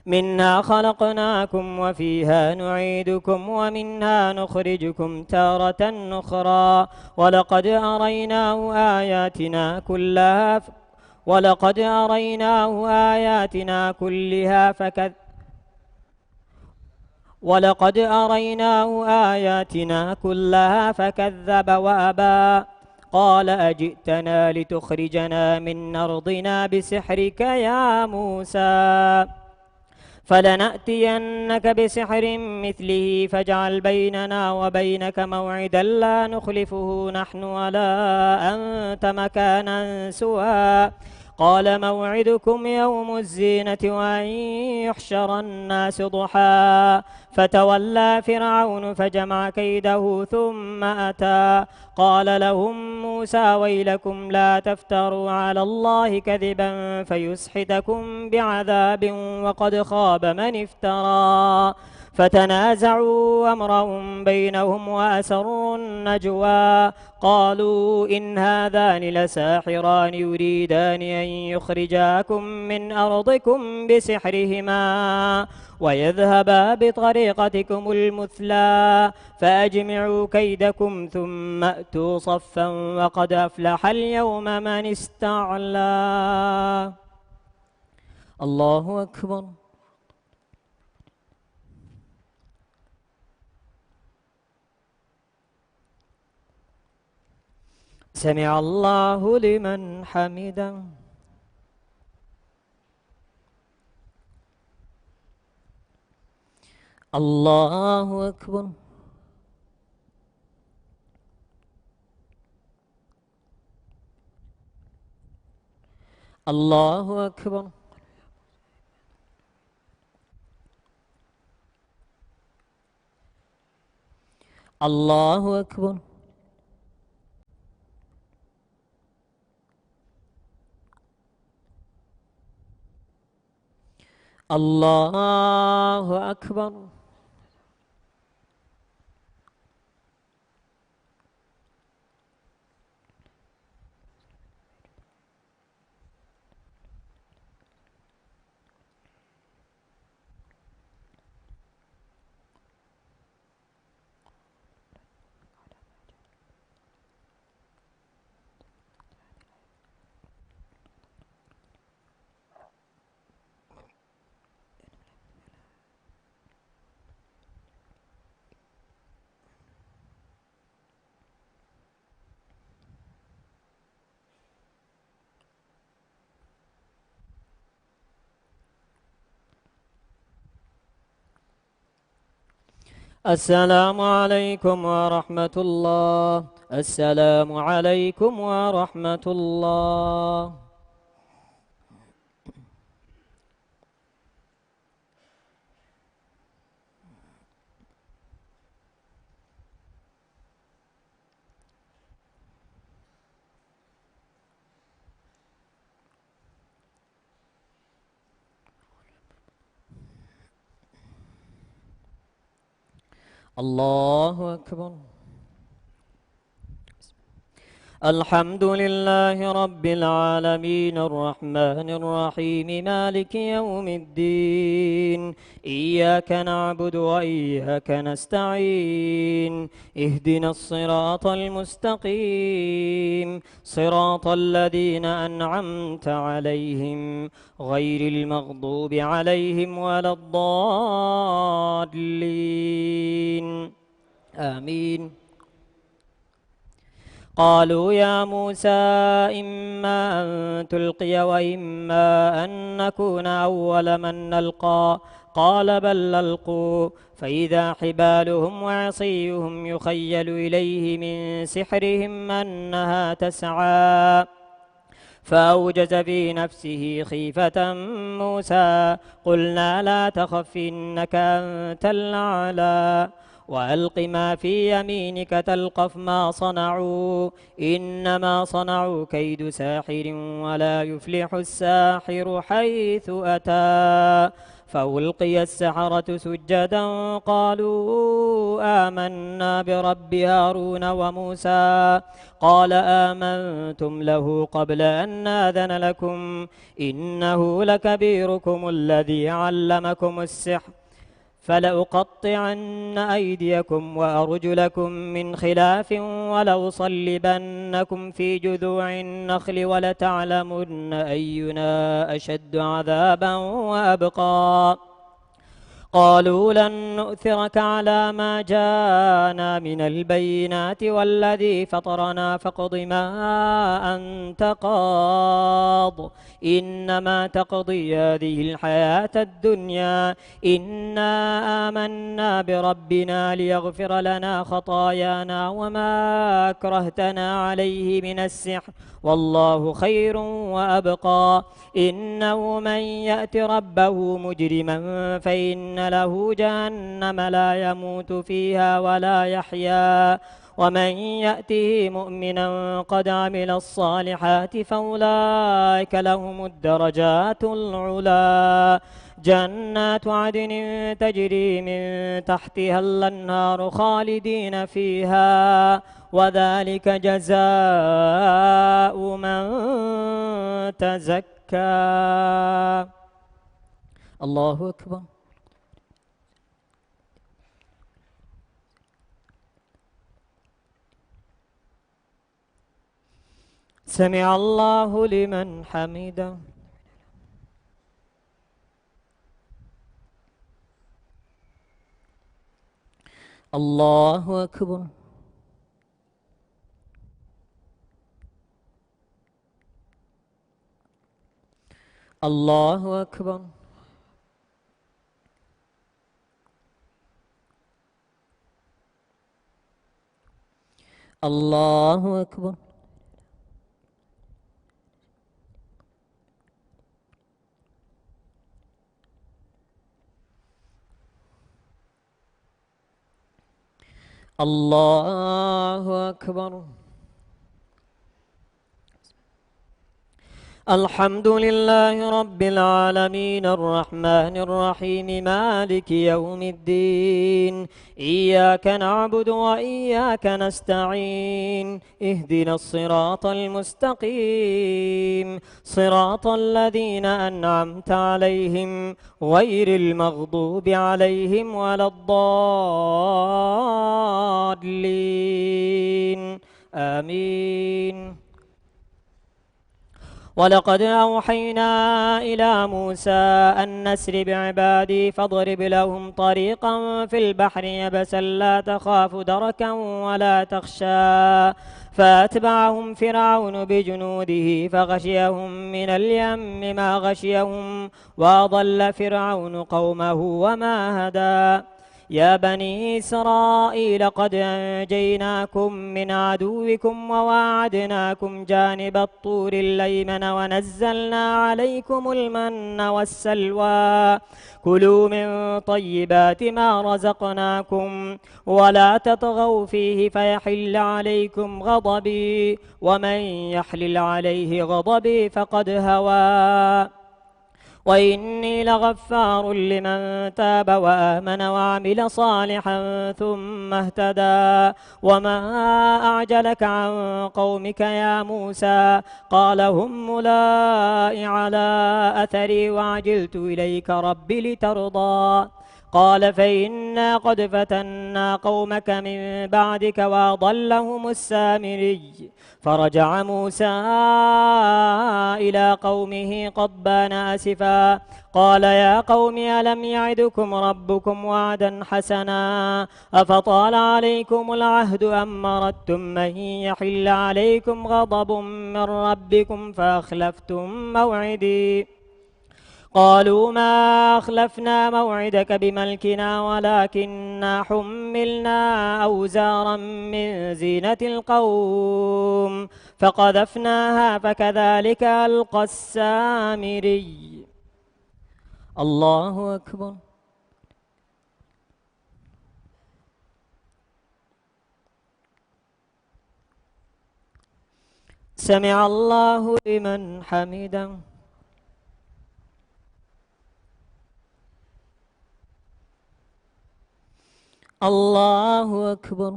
منها خلقناكم وفيها نعيدكم ومنها نخرجكم تارة أخرى ولقد أريناه آياتنا كلها فكذب وأبى قال أجئتنا لتخرجنا من أرضنا بسحرك يا موسى فلنأتينك بسحر مثله فاجعل بيننا وبينك موعدا لا نخلفه نحن ولا أنت مكانا سوى قال موعدكم يوم الزينة وأن يحشر الناس ضحى فتولى فرعون فجمع كيده ثم أتى قال لهم موسى ويلكم لا تفتروا على الله كذبا فيسحتكم بعذاب وقد خاب من افترى فتنازعوا أمرهم بينهم وأسروا النجوى قالوا إن هذان لساحران يريدان أن يخرجاكم من أرضكم بسحرهما ويذهبا بطريقتكم المثلى فأجمعوا كيدكم ثم أتوا صفا وقد أفلح اليوم من استعلى. الله أكبر. سمع الله لمن حمده. الله أكبر. الله أكبر. الله أكبر. الله أكبر. السلام عليكم ورحمة الله. السلام عليكم ورحمة الله. الله أكبر. الحمد لله رب العالمين الرحمن الرحيم مالك يوم الدين إياك نعبد وإياك نستعين اهدنا الصراط المستقيم صراط الذين أنعمت عليهم غير المغضوب عليهم ولا الضالين آمين. قالوا يا موسى إما أن تلقي وإما أن نكون أول من نلقى قال بل ألقوا فإذا حبالهم وعصيهم يخيل إليه من سحرهم أنها تسعى فأوجز في نفسه خيفة موسى قلنا لا تخف إنك أنت الأعلى وألق ما في يمينك تلقف ما صنعوا إنما صنعوا كيد ساحر ولا يفلح الساحر حيث أتى فألقي السحرة سجدا قالوا آمنا برب هارون وموسى قال آمنتم له قبل أن ناذن لكم إنه لكبيركم الذي علمكم السحر فلأقطعن أيديكم وأرجلكم من خلاف ولأصلبنكم في جذوع النخل ولتعلمن أينا أشد عذابا وأبقى قالوا لن نؤثرك على ما جاءنا من البينات والذي فطرنا فاقض ما أنت قاض إنما تقضي هذه الحياة الدنيا إنا آمنا بربنا ليغفر لنا خطايانا وما أكرهتنا عليه من السحر والله خير وأبقى إنه من يأت ربه مجرما فإن له جهنم لا يموت فيها ولا يحيا ومن يأته مؤمنا قد عمل الصالحات فأولئك لهم الدرجات العلا جنات عدن تجري من تحتها الأنهار خالدين فيها وذلك جزاء من تزكى الله أكبر سمع الله لمن حمده الله أكبر الله أكبر الله أكبر الله أكبر الحمد لله رب العالمين الرحمن الرحيم مالك يوم الدين إياك نعبد وإياك نستعين اهدنا الصراط المستقيم صراط الذين أنعمت عليهم غير المغضوب عليهم ولا الضالين آمين ولقد أوحينا إلى موسى أن نسر بعبادي فاضرب لهم طريقا في البحر يبسا لا تخاف دركا ولا تخشى فأتبعهم فرعون بجنوده فغشيهم من اليم ما غشيهم وأضل فرعون قومه وما هدى يا بني إسرائيل قد أنجيناكم من عدوكم وواعدناكم جانب الطور الأيمن ونزلنا عليكم المن والسلوى كلوا من طيبات ما رزقناكم ولا تطغوا فيه فيحل عليكم غضبي ومن يحلل عليه غضبي فقد هوى وإني لغفار لمن تاب وآمن وعمل صالحا ثم اهتدى. وما أعجلك عن قومك يا موسى؟ قال هم أولئك على أثري وعجلت إليك رب لترضى. قال فإنا قد فتنا قومك من بعدك وأضلهم السامري. فرجع موسى إلى قومه غضبان آسفا قال يا قوم ألم يعدكم ربكم وعدا حسنا أفطال عليكم العهد أم أردتم أن يحل عليكم غضب من ربكم فأخلفتم موعدي؟ قالوا ما أخلفنا موعدك بملكنا ولكننا حملنا أوزارا من زينة القوم فقذفناها فكذلك ألقى السامري. الله أكبر. سمع الله لمن حمده. الله أكبر.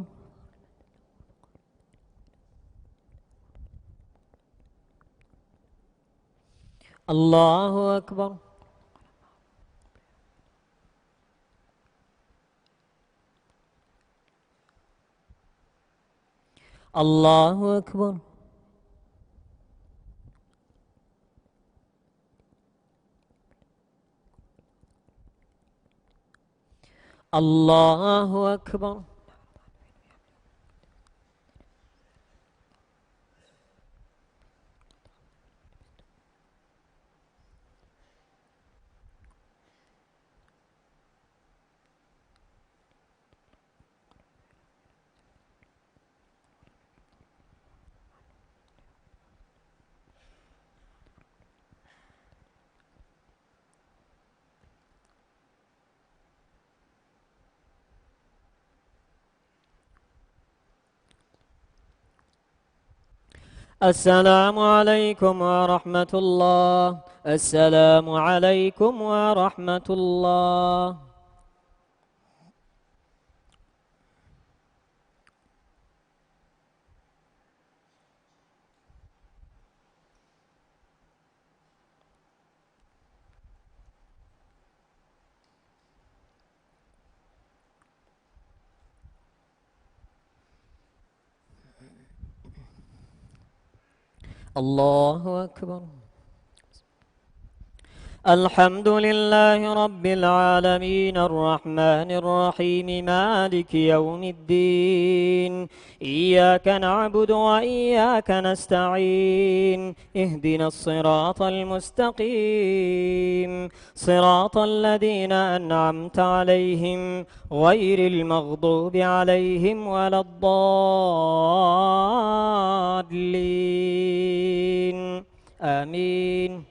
الله أكبر. الله أكبر. الله أكبر. السلام عليكم ورحمة الله. السلام عليكم ورحمة الله. الله أكبر. الحمد لله رب العالمين الرحمن الرحيم مالك يوم الدين. إياك نعبد وإياك نستعين. اهدنا الصراط المستقيم صراط الذين أنعمت عليهم غير المغضوب عليهم ولا الضالين آمين.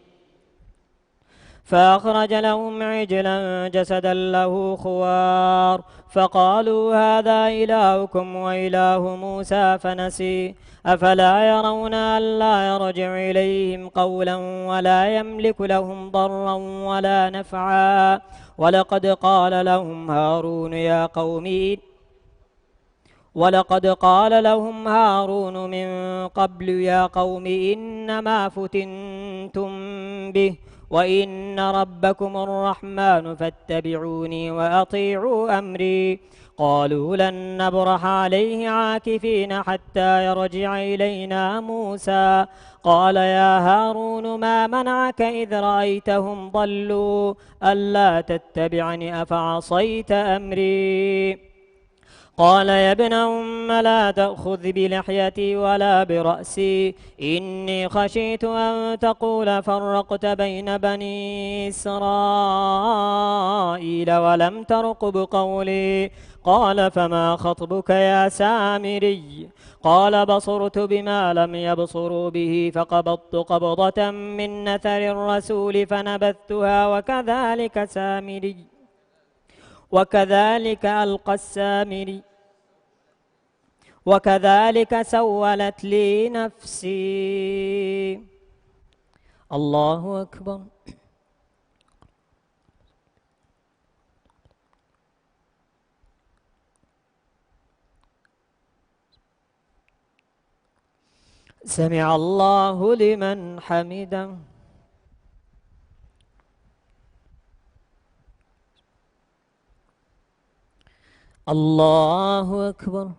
فأخرج لهم عجلا جسدا له خوار فقالوا هذا إلهكم وإله موسى فنسي أفلا يرون ألا يرجع إليهم قولا ولا يملك لهم ضرا ولا نفعا ولقد قال لهم هارون من قبل يا قوم إنما فتنتم به وإن ربكم الرحمن فاتبعوني وأطيعوا أمري. قالوا لن نبرح عليه عاكفين حتى يرجع إلينا موسى. قال يا هارون ما منعك إذ رأيتهم ضلوا ألا تتبعني أفعصيت أمري؟ قال يا ابن أم لا تأخذ بلحيتي ولا برأسي إني خشيت أن تقول فرقت بين بني إسرائيل ولم ترقب قولي. قال فما خطبك يا سامري؟ قال بصرت بما لم يبصروا به فقبضت قبضة من نثر الرسول فنبذتها وكذلك ألقى السامري وكذلك سولت لي نفسي. الله أكبر. سمع الله لمن حمده. الله أكبر.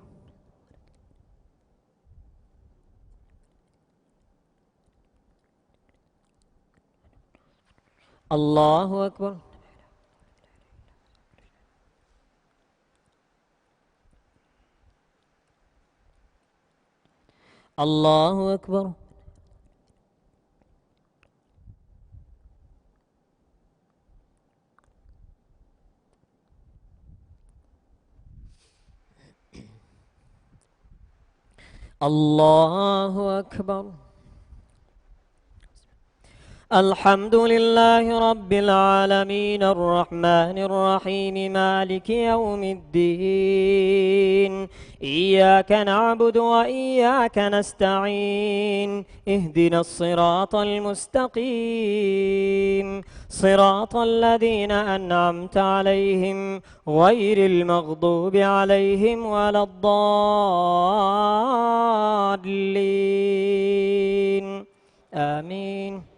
الله أكبر. الله أكبر. الله أكبر. الحمد لله رب العالمين الرحمن الرحيم مالك يوم الدين إياك نعبد وإياك نستعين اهدنا الصراط المستقيم صراط الذين أنعمت عليهم غير المغضوب عليهم ولا الضالين آمين.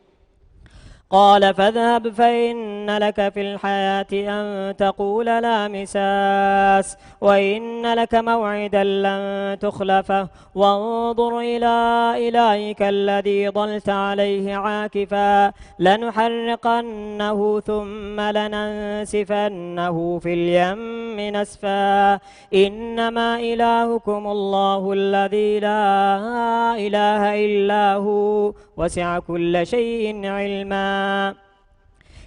قال فاذهب فإن لك في الحياة أن تقول لا مساس وإن لك موعدا لن تخلفه وانظر إلى إلهك الذي ظلت عليه عاكفا لنحرقنه ثم لننسفنه في اليم نسفا إنما إلهكم الله الذي لا إله إلا هو وسع كل شيء علما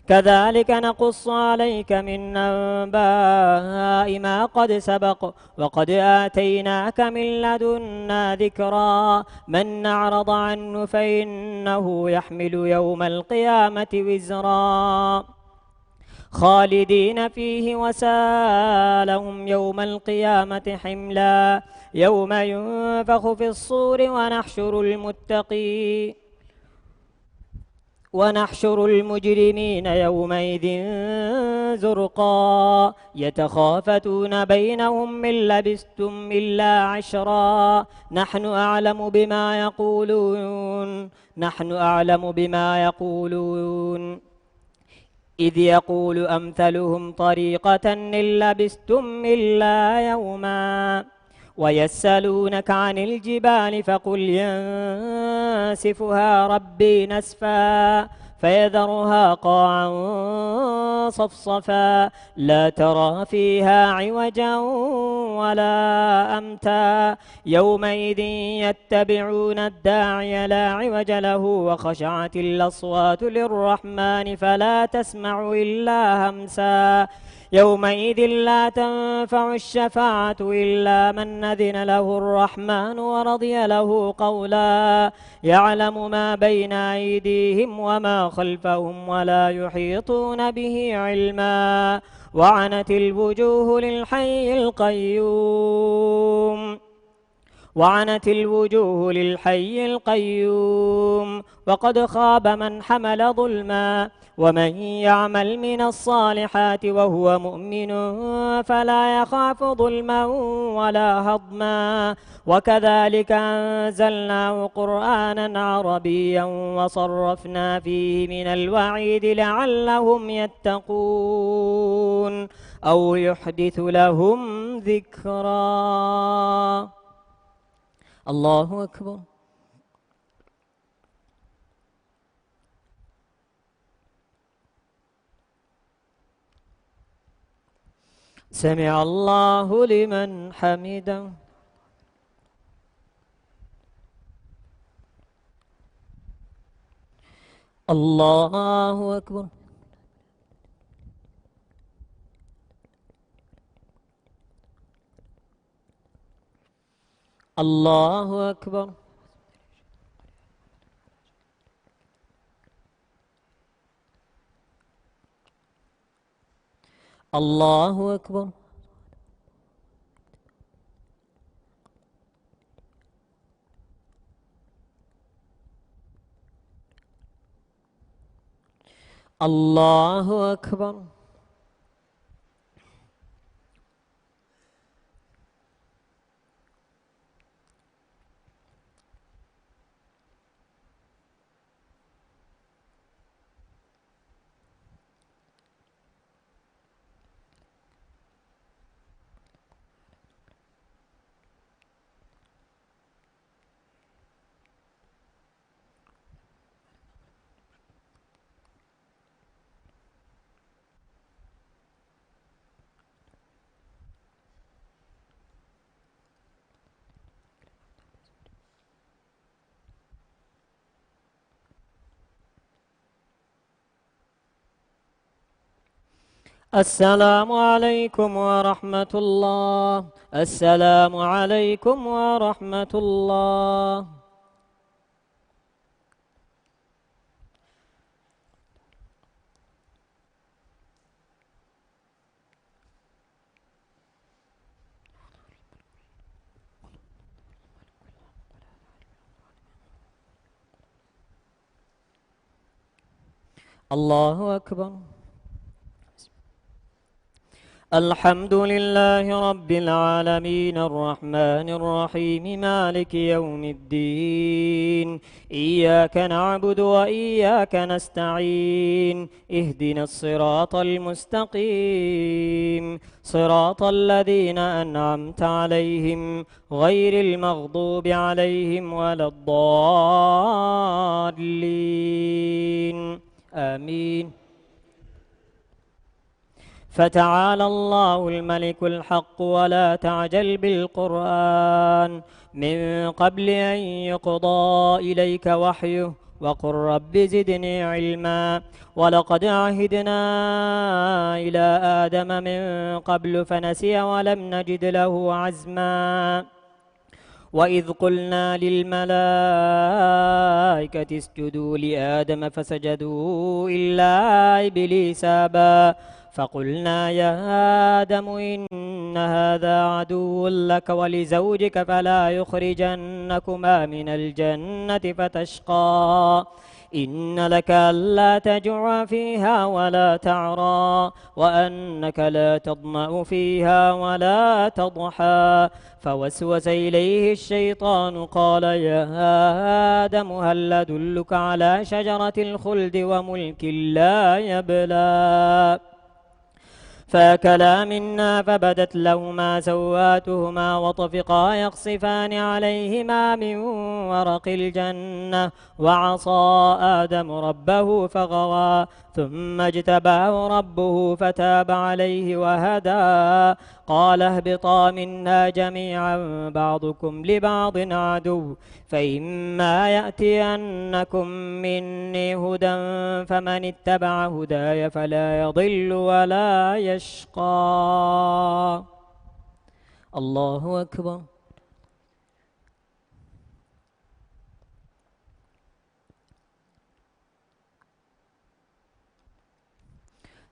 كذلك نقص عليك من أنباء ما قد سبق وقد آتيناك من لدنا ذكرا من أعرض عنه فإنه يحمل يوم القيامة وزرا خالدين فيه وسالهم يوم القيامة حملا يوم ينفخ في الصور ونحشر المجرمين يومئذ زرقا يتخافتون بينهم من لبثتم إلا عشرا نحن أعلم بما يقولون إذ يقول أمثلهم طريقة إن لبثتم إلا يوما ويسألونك عن الجبال فقل ينسفها ربي نسفا فيذرها قاعا صفصفا لا ترى فيها عوجا ولا أمتا يومئذ يتبعون الداعي لا عوج له وخشعت الأصوات للرحمن فلا تسمع إلا همسا يومئذ لا تنفع الشفاعة إلا من أذن له الرحمن ورضي له قولا يعلم ما بين أيديهم وما خلفهم ولا يحيطون به علما وعنت الوجوه للحي القيوم وقد خاب من حمل ظلما ومن يعمل من الصالحات وهو مؤمن فلا يخاف ظلما ولا هضما وكذلك أنزلناه قرآنا عربيا وصرفنا فيه من الوعيد لعلهم يتقون أو يحدث لهم ذكرا. الله أكبر. سمع الله لمن حمده. الله أكبر. الله أكبر. الله أكبر. الله أكبر. السلام عليكم ورحمة الله. السلام عليكم ورحمة الله. الله أكبر. الحمد لله رب العالمين الرحمن الرحيم مالك يوم الدين. إياك نعبد وإياك نستعين. اهدنا الصراط المستقيم صراط الذين أنعمت عليهم غير المغضوب عليهم ولا الضالين. آمين. فتعالى الله الملك الحق ولا تعجل بالقرآن من قبل أن يقضى إليك وحيه وقل رب زدني علما. ولقد عهدنا إلى آدم من قبل فنسي ولم نجد له عزما. وإذ قلنا للملائكة اسجدوا لآدم فسجدوا إلا إبليس أبى فقلنا يا آدم إن هذا عدو لك ولزوجك فلا يخرجنكما من الجنة فتشقى. إن لك ألا تجوع فيها ولا تعرى وأنك لا تظمأ فيها ولا تضحى. فوسوس إليه الشيطان قال يا آدم هل أدلك على شجرة الخلد وملك لا يبلى. فأكلا منا فبدت لهما سواتهما وطفقا يخصفان عليهما من ورق الجنة وعصى آدم ربه فغوى ثم اجتباه ربه فتاب عليه وهدى. قال اهبطا منا جميعا بعضكم لبعض عدو فإما يأتينكم مني هدى فمن اتبع هداي فلا يضل ولا يشقى. الله أكبر.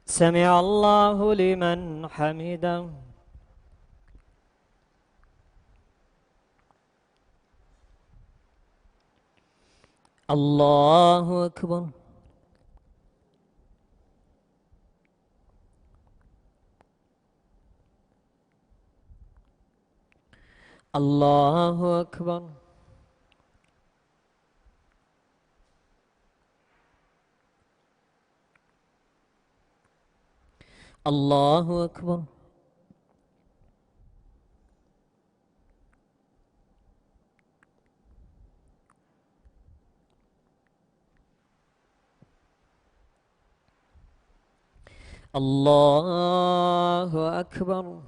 سمع الله لمن حمده. الله أكبر. الله أكبر. الله أكبر. الله أكبر.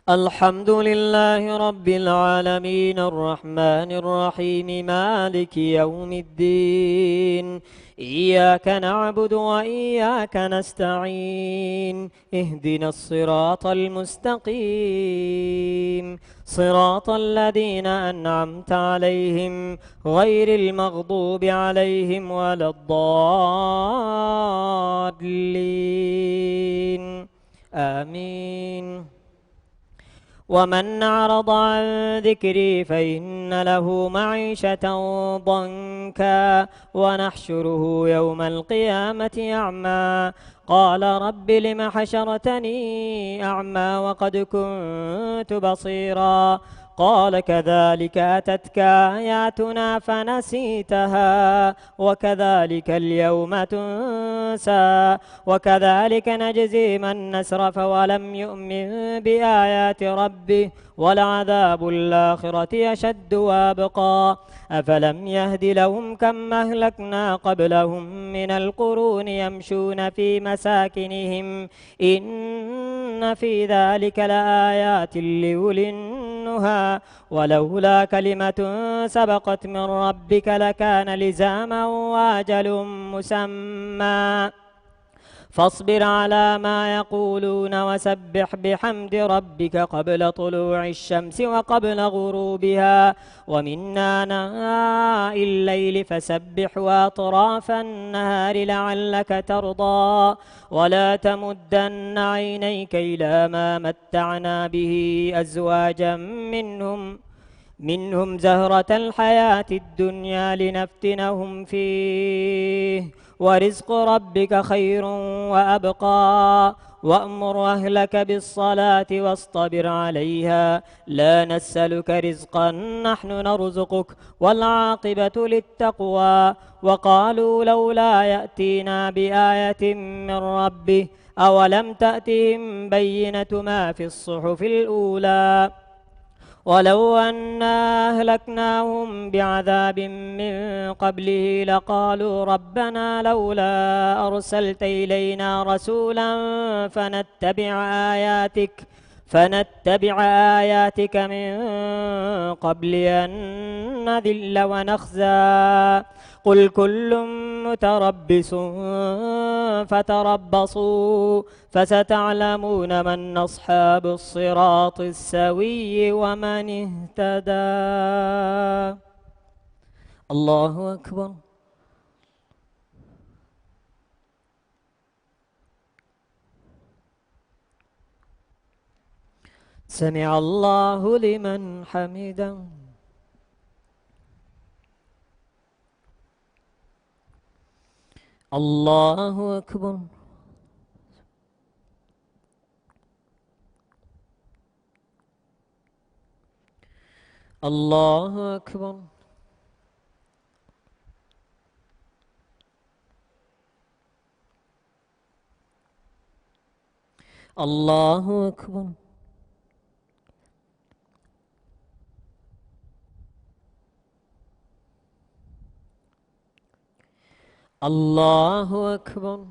الحمد لله رب العالمين الرحمن الرحيم مالك يوم الدين. إياك نعبد وإياك نستعين. اهدنا الصراط المستقيم صراط الذين أنعمت عليهم غير المغضوب عليهم ولا الضالين. آمين. ومن أعرض عن ذكري فإن له معيشة ضنكا ونحشره يوم القيامة أعمى. قال رب لم حشرتني أعمى وقد كنت بصيرا. قال كذلك أتتك آياتنا فنسيتها وكذلك اليوم تنسى. وكذلك نجزي من أسرف ولم يؤمن بآيات ربه ولعذاب الآخرة أشد وأبقى. أفلم يهد لهم كم أهلكنا قبلهم من القرون يمشون في مساكنهم إن في ذلك لآيات لأولي النهى. ولولا كلمة سبقت من ربك لكان لزاما وأجل مسمى. فاصبر على ما يقولون وسبح بحمد ربك قبل طلوع الشمس وقبل غروبها ومن آناء الليل فسبح وأطراف النهار لعلك ترضى ولا تمدن عينيك إلى ما متعنا به أزواجا منهم زهرة الحياة الدنيا لنفتنهم فيه ورزق ربك خير وأبقى وأمر أهلك بالصلاة واصطبر عليها لا نسألك رزقا نحن نرزقك والعاقبة للتقوى وقالوا لولا يأتينا بآية من ربه أولم تأتهم بينة ما في الصحف الأولى ولو أنا أهلكناهم بعذاب من قبله لقالوا ربنا لولا أرسلت إلينا رسولا فنتبع آياتك من قبل أن نذل ونخزى قل كل متربص فتربصوا فستعلمون من أصحاب الصراط السوي ومن اهتدى. الله أكبر. سمع الله لمن حمده. الله أكبر. الله أكبر. الله أكبر. الله أكبر.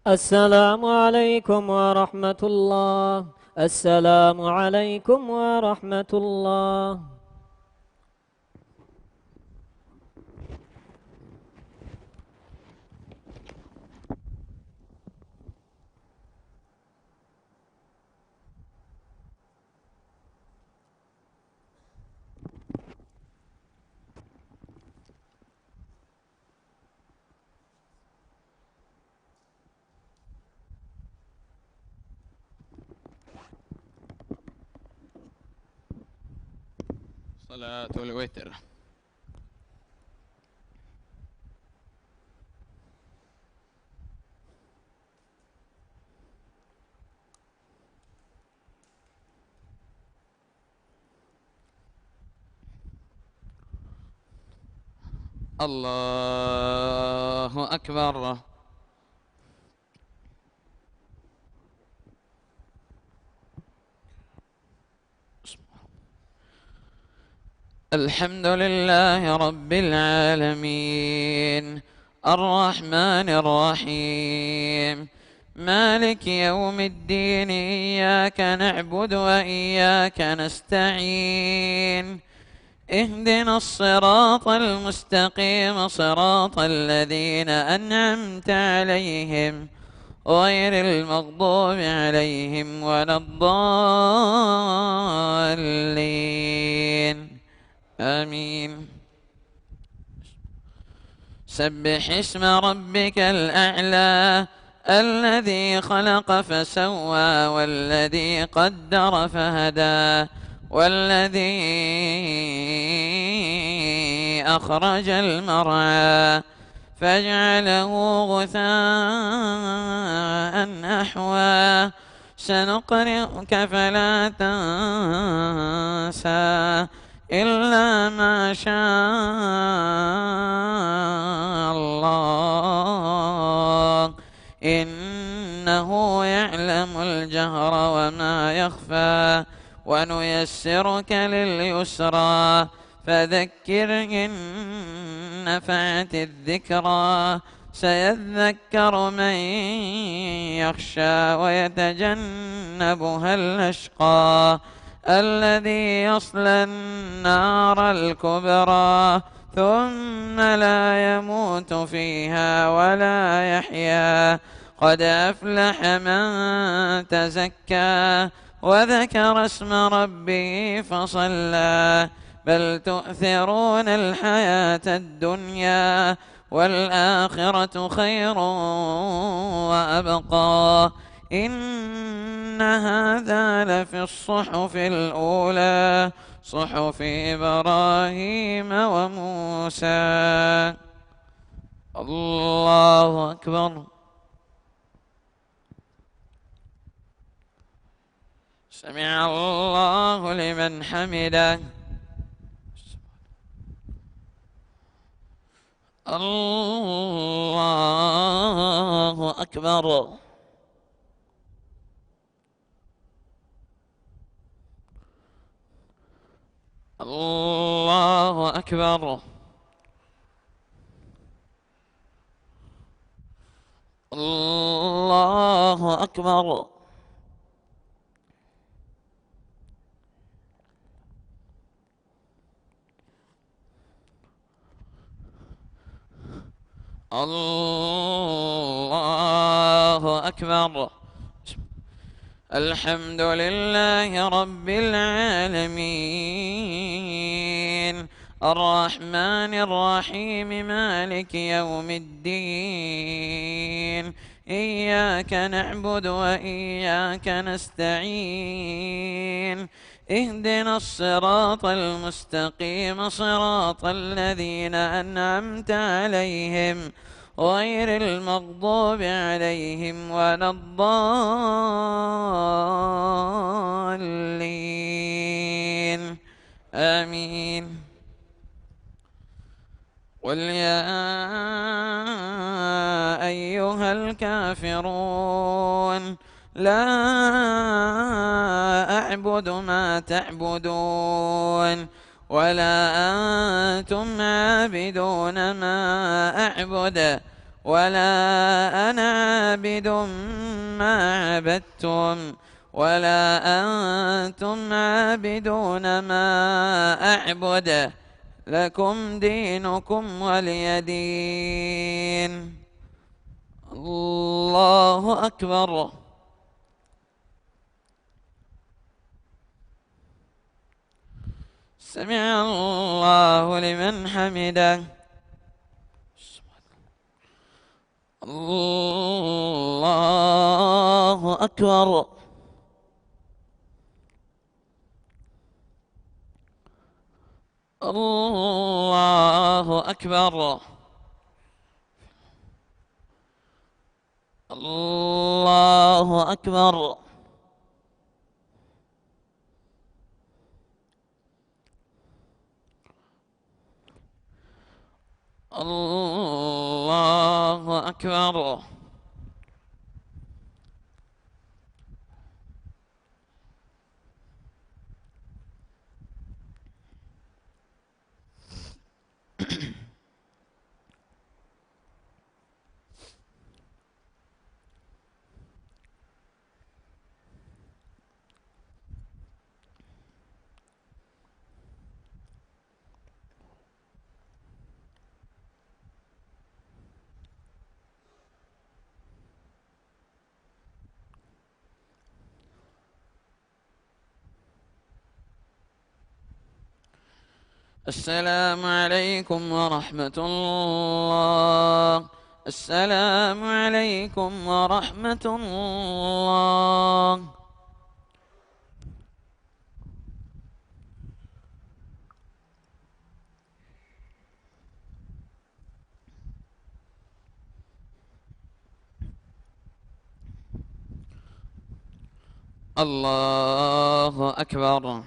السلام عليكم ورحمة الله. السلام عليكم ورحمة الله. صلاة الوتر. الله أكبر. الحمد لله رب العالمين الرحمن الرحيم مالك يوم الدين إياك نعبد وإياك نستعين اهدنا الصراط المستقيم صراط الذين أنعمت عليهم غير المغضوب عليهم ولا الضالين آمين. سبح اسم ربك الأعلى الذي خلق فسوى والذي قدر فهدى والذي أخرج المرعى فاجعله غثاء أحوى سنقرئك فلا تنسى إلا ما شاء الله إنه يعلم الجهر وما يخفى ونيسرك لليسرى فذكر إن نفعت الذكرى سيذكر من يخشى ويتجنبها الأشقى الذي يصلى النار الكبرى ثم لا يموت فيها ولا يحيا قد أفلح من تزكى وذكر اسم ربه فصلى بل تؤثرون الحياة الدنيا والآخرة خير وأبقى إن هذا لفي الصحف الأولى صحف إبراهيم وموسى. الله أكبر. سمع الله لمن حمده. الله أكبر. الله أكبر. الله أكبر. الله أكبر. الحمد لله رب العالمين الرحمن الرحيم مالك يوم الدين إياك نعبد وإياك نستعين اهدنا الصراط المستقيم صراط الذين أنعمت عليهم غير المغضوب عليهم ولا الضالين آمين. قل يا أيها الكافرون لا أعبد ما تعبدون ولا أنتم عابدون ما أعبد ولا أنا عابد ما عبدتم ولا أنتم عابدون ما أعبد لكم دينكم ولي دين. الله أكبر. سمع الله لمن حمده. الله أكبر. الله أكبر. الله أكبر. الله أكبر. السلام عليكم ورحمة الله. السلام عليكم ورحمة الله. الله أكبر.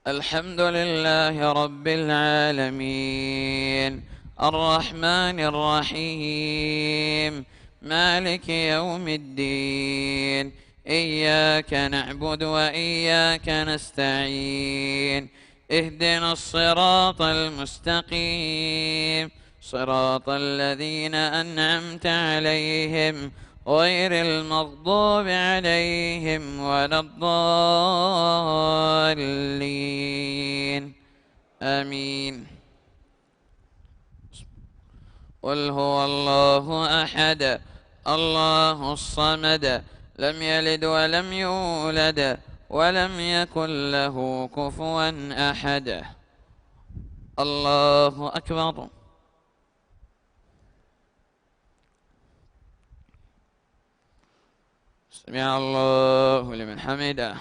الحمد لله رب العالمين الرحمن الرحيم مالك يوم الدين إياك نعبد وإياك نستعين اهدنا الصراط المستقيم صراط الذين أنعمت عليهم غير المغضوب عليهم ولا الضالين آمين. قل هو الله أحد الله الصمد لم يلد ولم يولد ولم يكن له كفوا أحد. الله أكبر. سمع الله لمن حمده.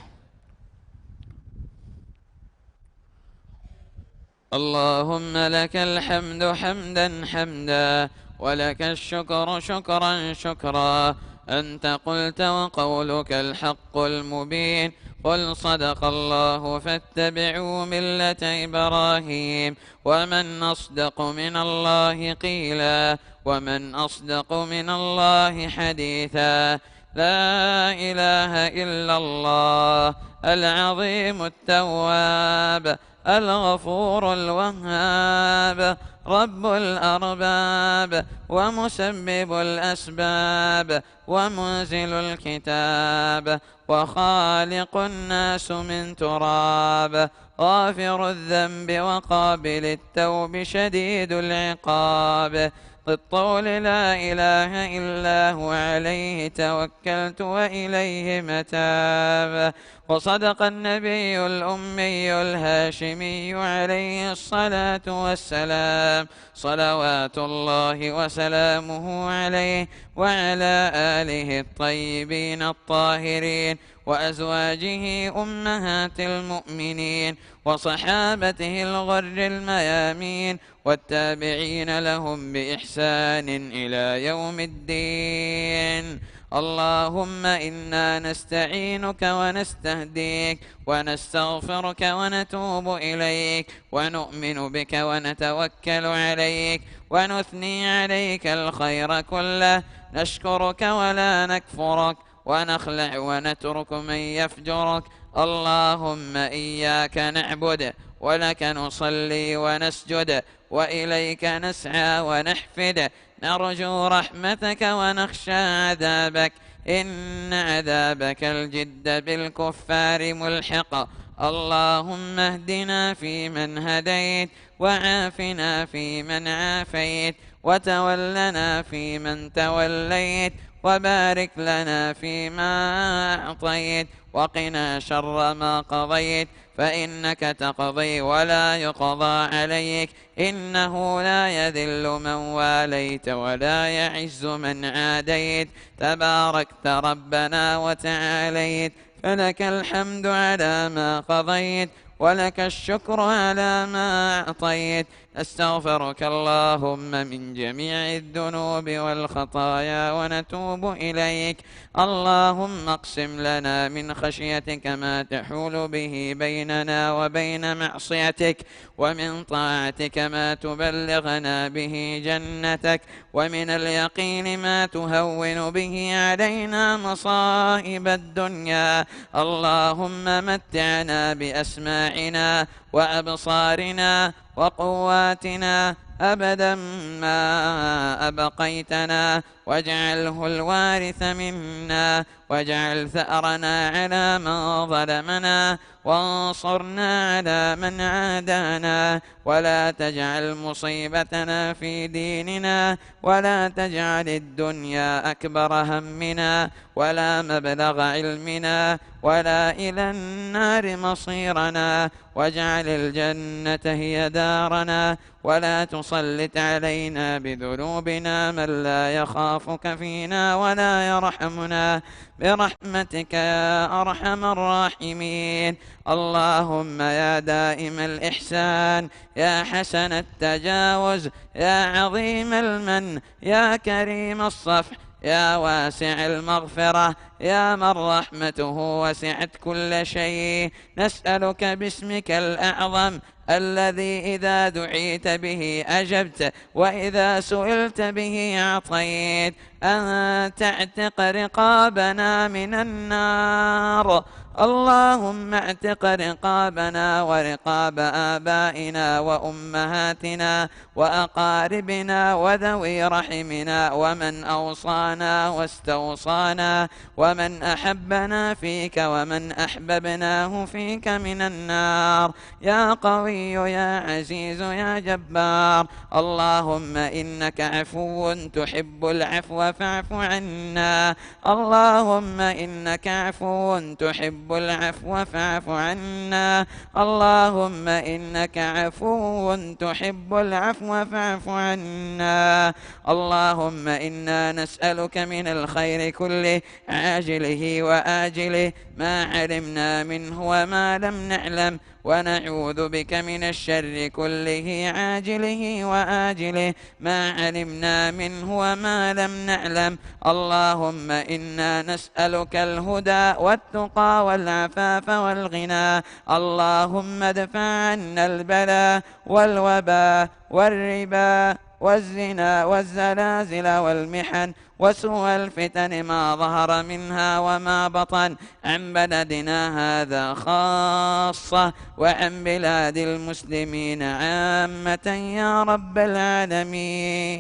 اللهم لك الحمد حمدا حمدا ولك الشكر شكرا شكرا. أنت قلت وقولك الحق المبين. قل صدق الله فاتبعوا ملة إبراهيم. ومن أصدق من الله قيلا ومن أصدق من الله حديثا. لا إله إلا الله العظيم التواب الغفور الوهاب رب الأرباب ومسبب الأسباب ومنزل الكتاب وخالق الناس من تراب غافر الذنب وقابل التوب شديد العقاب بالطول لا إله إلا هو عليه توكلت وإليه متاب. وصدق النبي الأمي الهاشمي عليه الصلاة والسلام صلوات الله وسلامه عليه وعلى آله الطيبين الطاهرين وأزواجه أمهات المؤمنين وصحابته الغر الميامين والتابعين لهم بإحسان إلى يوم الدين. اللهم إنا نستعينك ونستهديك ونستغفرك ونتوب إليك ونؤمن بك ونتوكل عليك ونثني عليك الخير كله. نشكرك ولا نكفرك ونخلع ونترك من يفجرك. اللهم إياك نعبد ولك نصلي ونسجد وإليك نسعى ونحفد. نرجو رحمتك ونخشى عذابك إن عذابك الجد بالكفار ملحق. اللهم اهدنا فيمن هديت وعافنا فيمن عافيت وتولنا فيمن توليت وبارك لنا فيما أعطيت وقنا شر ما قضيت فإنك تقضي ولا يقضى عليك إنه لا يذل من واليت ولا يعز من عاديت تباركت ربنا وتعاليت. فلك الحمد على ما قضيت ولك الشكر على ما أعطيت. نستغفرك اللهم من جميع الذنوب والخطايا ونتوب إليك. اللهم اقسم لنا من خشيتك ما تحول به بيننا وبين معصيتك ومن طاعتك ما تبلغنا به جنتك ومن اليقين ما تهون به علينا مصائب الدنيا. اللهم متعنا بأسماعنا وأبصارنا وقواتنا أبدا ما أبقيتنا واجعله الوارث منا واجعل ثأرنا على من ظلمنا وانصرنا على من عادانا ولا تجعل مصيبتنا في ديننا ولا تجعل الدنيا أكبر همنا ولا مبلغ علمنا ولا إلى النار مصيرنا واجعل الجنة هي دارنا ولا تسلط علينا بذنوبنا من لا يخافك فينا ولا يرحمنا برحمتك يا أرحم الراحمين. اللهم يا دائم الإحسان، يا حسن التجاوز، يا عظيم المن، يا كريم الصفح، يا واسع المغفرة، يا من رحمته وسعت كل شيء، نسألك باسمك الأعظم الذي إذا دعيت به أجبت وإذا سئلت به أعطيت، أن تعتق رقابنا من النار. اللهم اعتق رقابنا ورقاب آبائنا وأمهاتنا وأقاربنا وذوي رحمنا ومن أوصانا واستوصانا ومن أحبنا فيك ومن أحببناه فيك من النار، يا قوي يا عزيز يا جبار. اللهم إنك عفو تحب العفو فاعف عنا. اللهم إنك عفو تحب العفو فاعف عنا. اللهم إنك عفو تحب العفو فاعف عنا. اللهم إنا نسألك من الخير كله عاجله وآجله ما علمنا منه وما لم نعلم، ونعوذ بك من الشر كله عاجله وآجله ما علمنا منه وما لم نعلم. اللهم إنا نسألك الهدى والتقى والعفاف والغنى. اللهم ادفع عنا البلاء والوباء والربا والزنا والزلازل والمحن وسوء الفتن ما ظهر منها وما بطن عن بلدنا هذا خاصة وعن بلاد المسلمين عامة يا رب العالمين.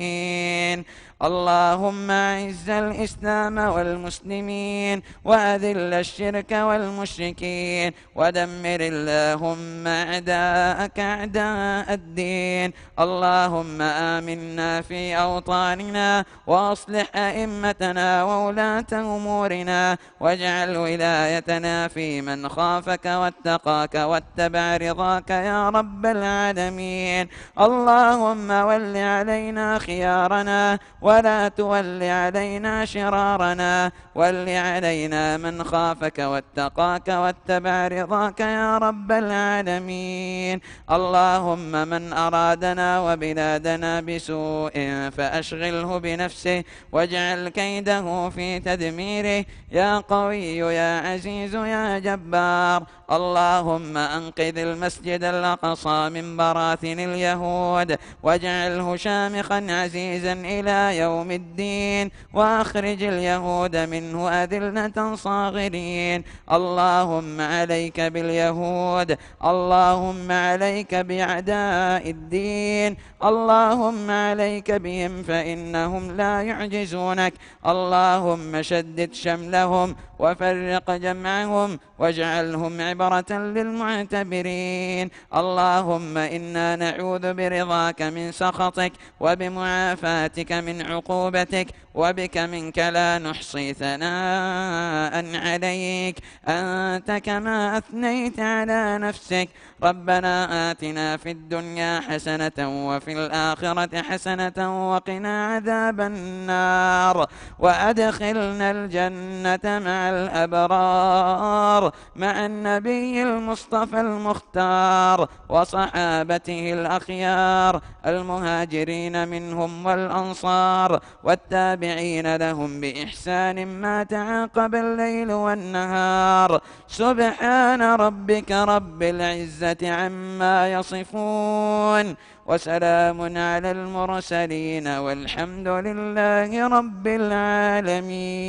اللهم أعز الإسلام والمسلمين وأذل الشرك والمشركين ودمر اللهم أعداءك أعداء الدين. اللهم آمنا في أوطاننا وأصلح أئمتنا وولاة أمورنا واجعل ولايتنا في من خافك واتقاك واتبع رضاك يا رب العالمين. اللهم ول علينا خيارنا ولا تول علينا شرارنا، ول علينا من خافك واتقاك واتبع رضاك يا رب العالمين. اللهم من أرادنا وبلادنا بسوء فأشغله بنفسه واجعل كيده في تدميره، يا قوي يا عزيز يا جبار. اللهم أنقذ المسجد الأقصى من براثن اليهود واجعله شامخا عزيزا إلى يوم الدين، وأخرج اليهود منه أذلة صاغرين. اللهم عليك باليهود، اللهم عليك بأعداء الدين، اللهم عليك بهم فإنهم لا يعجزونك. اللهم شدد شملهم وفرق جمعهم واجعلهم عبرة للمعتبرين. اللهم إنا نعوذ برضاك من سخطك وبمعافاتك من عقوبتك، وبك منك لا نحصي ثناء عليك أنت كما أثنيت على نفسك. ربنا آتنا في الدنيا حسنة وفي الآخرة حسنة وقنا عذاب النار، وأدخلنا الجنة مع الأبرار مع النبي المصطفى المختار وصحابته الأخيار المهاجرين منهم والأنصار والتابعين لهم بإحسان ما تعاقب الليل والنهار. سبحان ربك رب العزة عما يصفون وسلام على المرسلين والحمد لله رب العالمين.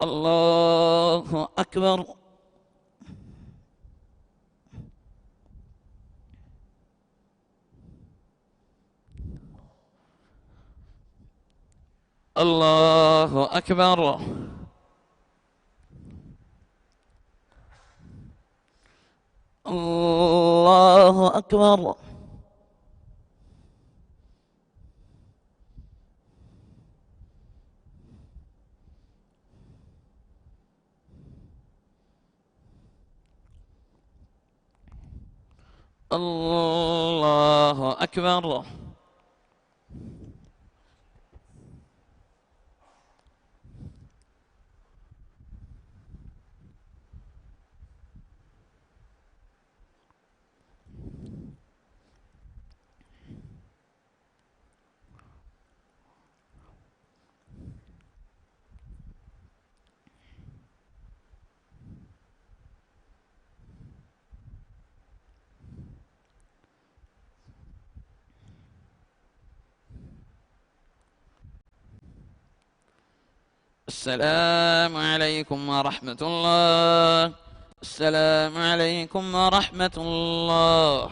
الله أكبر. الله أكبر. الله أكبر. الله أكبر. السلام عليكم ورحمة الله. السلام عليكم ورحمة الله.